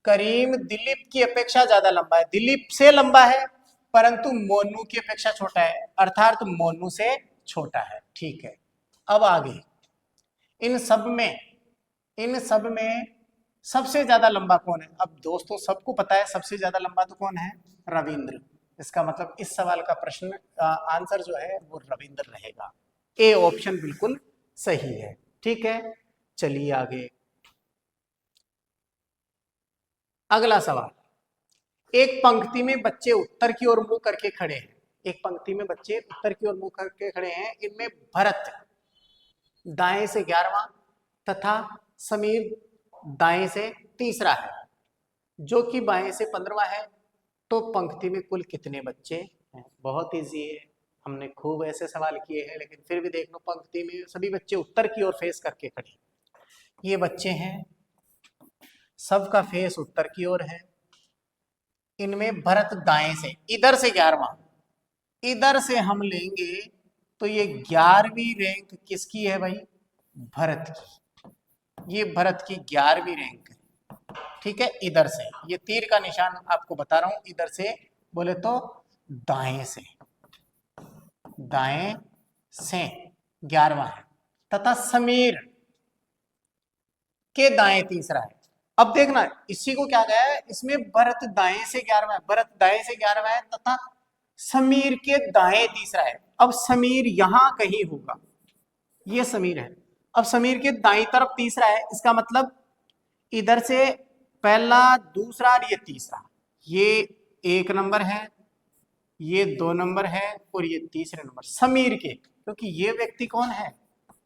करीम दिलीप की अपेक्षा ज्यादा लंबा है, दिलीप से लंबा है परंतु मोनू की अपेक्षा छोटा है, अर्थात मोनू से छोटा है, ठीक है। अब आगे, इन सब में सबसे ज्यादा लंबा कौन है? अब दोस्तों सबको पता है सबसे ज्यादा लंबा तो कौन है? रविंद्र। इसका मतलब इस सवाल का प्रश्न आंसर जो है वो रविंद्र रहेगा। ए ऑप्शन बिल्कुल सही है, ठीक है। चलिए आगे, अगला सवाल। एक पंक्ति में बच्चे उत्तर की ओर मुंह करके खड़े हैं। एक पंक्ति में बच्चे उत्तर की ओर मुंह करके खड़े हैं। इनमें भरत दाएं से 11वां तथा समीर दाएं से तीसरा है, जो कि बाएं से 15वां है। तो पंक्ति में कुल कितने बच्चे हैं? बहुत इजी है, हमने खूब ऐसे सवाल किए हैं लेकिन फिर भी देख लो, पंक्ति में सभी बच्चे उत्तर की ओर फेस करके खड़े। ये बच्चे हैं, सबका फेस उत्तर की ओर है। इनमें भरत दाएं से, इधर से 11वां, इधर से हम लेंगे तो ये 11वीं रैंक किसकी है भाई? भरत की। ये भरत की 11वीं रैंक है, ठीक है। इधर से, ये तीर का निशान आपको बता रहा हूं, इधर से बोले तो दाएं से, दाएं से 11वां है तथा समीर के दाएं तीसरा है। अब देखना इसी को क्या गया है, इसमें भरत दाएं से 11वां है, भरत दाएं से 11वां है तथा समीर के दाएं तीसरा है। अब समीर यहां कहीं होगा, ये समीर है। अब समीर के दाईं तरफ तीसरा है, इसका मतलब इधर से पहला, दूसरा और ये तीसरा, ये 1 नंबर है, ये 2 नंबर है और ये तीसरे नंबर समीर के। क्योंकि ये व्यक्ति कौन है?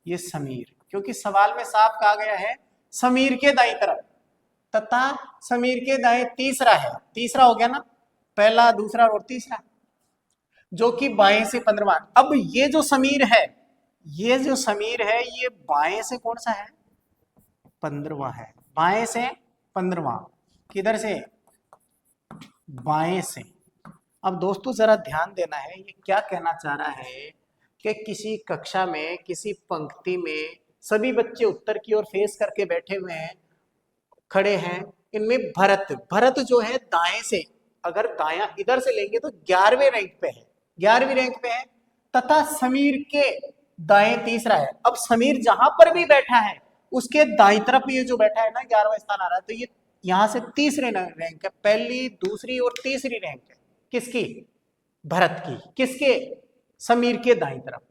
ये समीर, क्योंकि सवाल में साफ कहा गया है समीर के दाईं तरफ तथा समीर के दाएं तीसरा है। तीसरा हो गया ना, पहला, दूसरा और तीसरा, जो कि बाएं से 15वां। अब ये जो समीर है, ये जो समीर है, ये बाएं से कौन सा है? 15वां है, बाएं से 15वां। किधर से? बाएं से। अब दोस्तों जरा ध्यान देना है, ये क्या कहना चाह रहा है कि किसी कक्षा में, किसी पंक्ति में सभी बच्चे उत्तर की ओर फेस करके बैठे हुए हैं, खड़े हैं। इनमें भरत जो है दाएं से, अगर दाया इधर से लेंगे तो 11वें रैंक पे है, 11वीं रैंक पे है तथा समीर के दाएं तीसरा है। अब समीर जहां पर भी बैठा है उसके दाई तरफ ये जो बैठा है ना, 11वां स्थान आ रहा है, तो ये यहां से तीसरे रैंक है, पहली, दूसरी और तीसरी रैंक है किसकी? भरत की। किसके? समीर के दाई तरफ।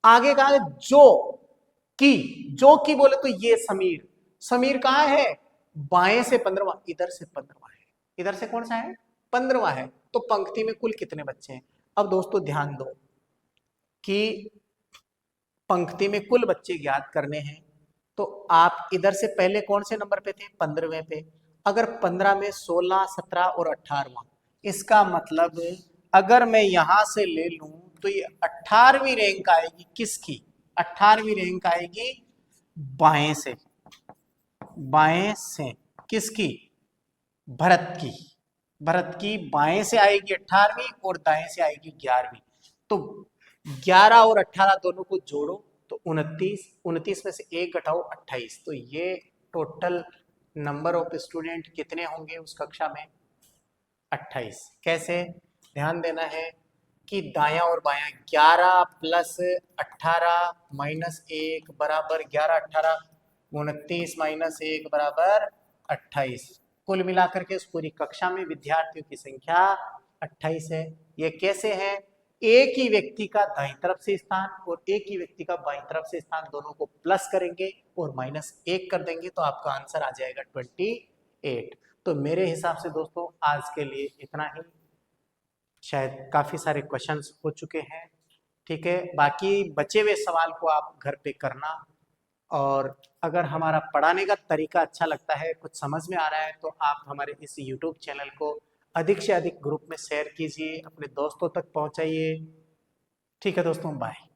आगे कहा है जो की बोले तो ये समीर, समीर कहाँ है? बाएं से 15वां, इधर से 15वां है। इधर से कौन सा है? 15वां है। तो पंक्ति में कुल कितने बच्चे हैं? अब दोस्तों ध्यान दो कि पंक्ति में कुल बच्चे ज्ञात करने हैं, तो आप इधर से पहले कौन से नंबर पे थे? 15वें पे। अगर 15 में 16, 17 और 18वां, इसका मतलब अगर मैं यहां से ले लूं तो ये 18वीं रैंक आएगी किसकी? 18वीं रैंक आएगी बाएं से, बाएं से किसकी? भरत की। भरत की बाएं से आएगी 18वीं और दाएं से आएगी 11वीं। तो 11 और 18 दोनों को जोड़ो तो 29, 29 में से एक घटाओ 28। तो ये टोटल नंबर ऑफ स्टूडेंट कितने होंगे उस कक्षा में? 28। कैसे? ध्यान देना है कि दायां और बायां 11 प्लस 18 माइनस 1 बराबर 11, 18 29 माइनस 1 बराबर 28। कुल मिलाकर के इस पूरी कक्षा में विद्यार्थियों की संख्या 28 है। ये कैसे है? एक ही व्यक्ति का दाईं तरफ से स्थान और एक ही व्यक्ति का बाईं तरफ से स्थान दोनों को प्लस करेंगे और माइनस 1 कर देंगे तो आपका आंसर आ जाएगा 28। तो मेरे हिसाब से दोस्तों आज के लिए इतना ही। शायद काफ़ी सारे क्वेश्चंस हो चुके हैं, ठीक है। बाकी बचे हुए सवाल को आप घर पे करना, और अगर हमारा पढ़ाने का तरीका अच्छा लगता है, कुछ समझ में आ रहा है, तो आप हमारे इस यूट्यूब चैनल को अधिक से अधिक ग्रुप में शेयर कीजिए, अपने दोस्तों तक पहुंचाइए। ठीक है दोस्तों, बाय।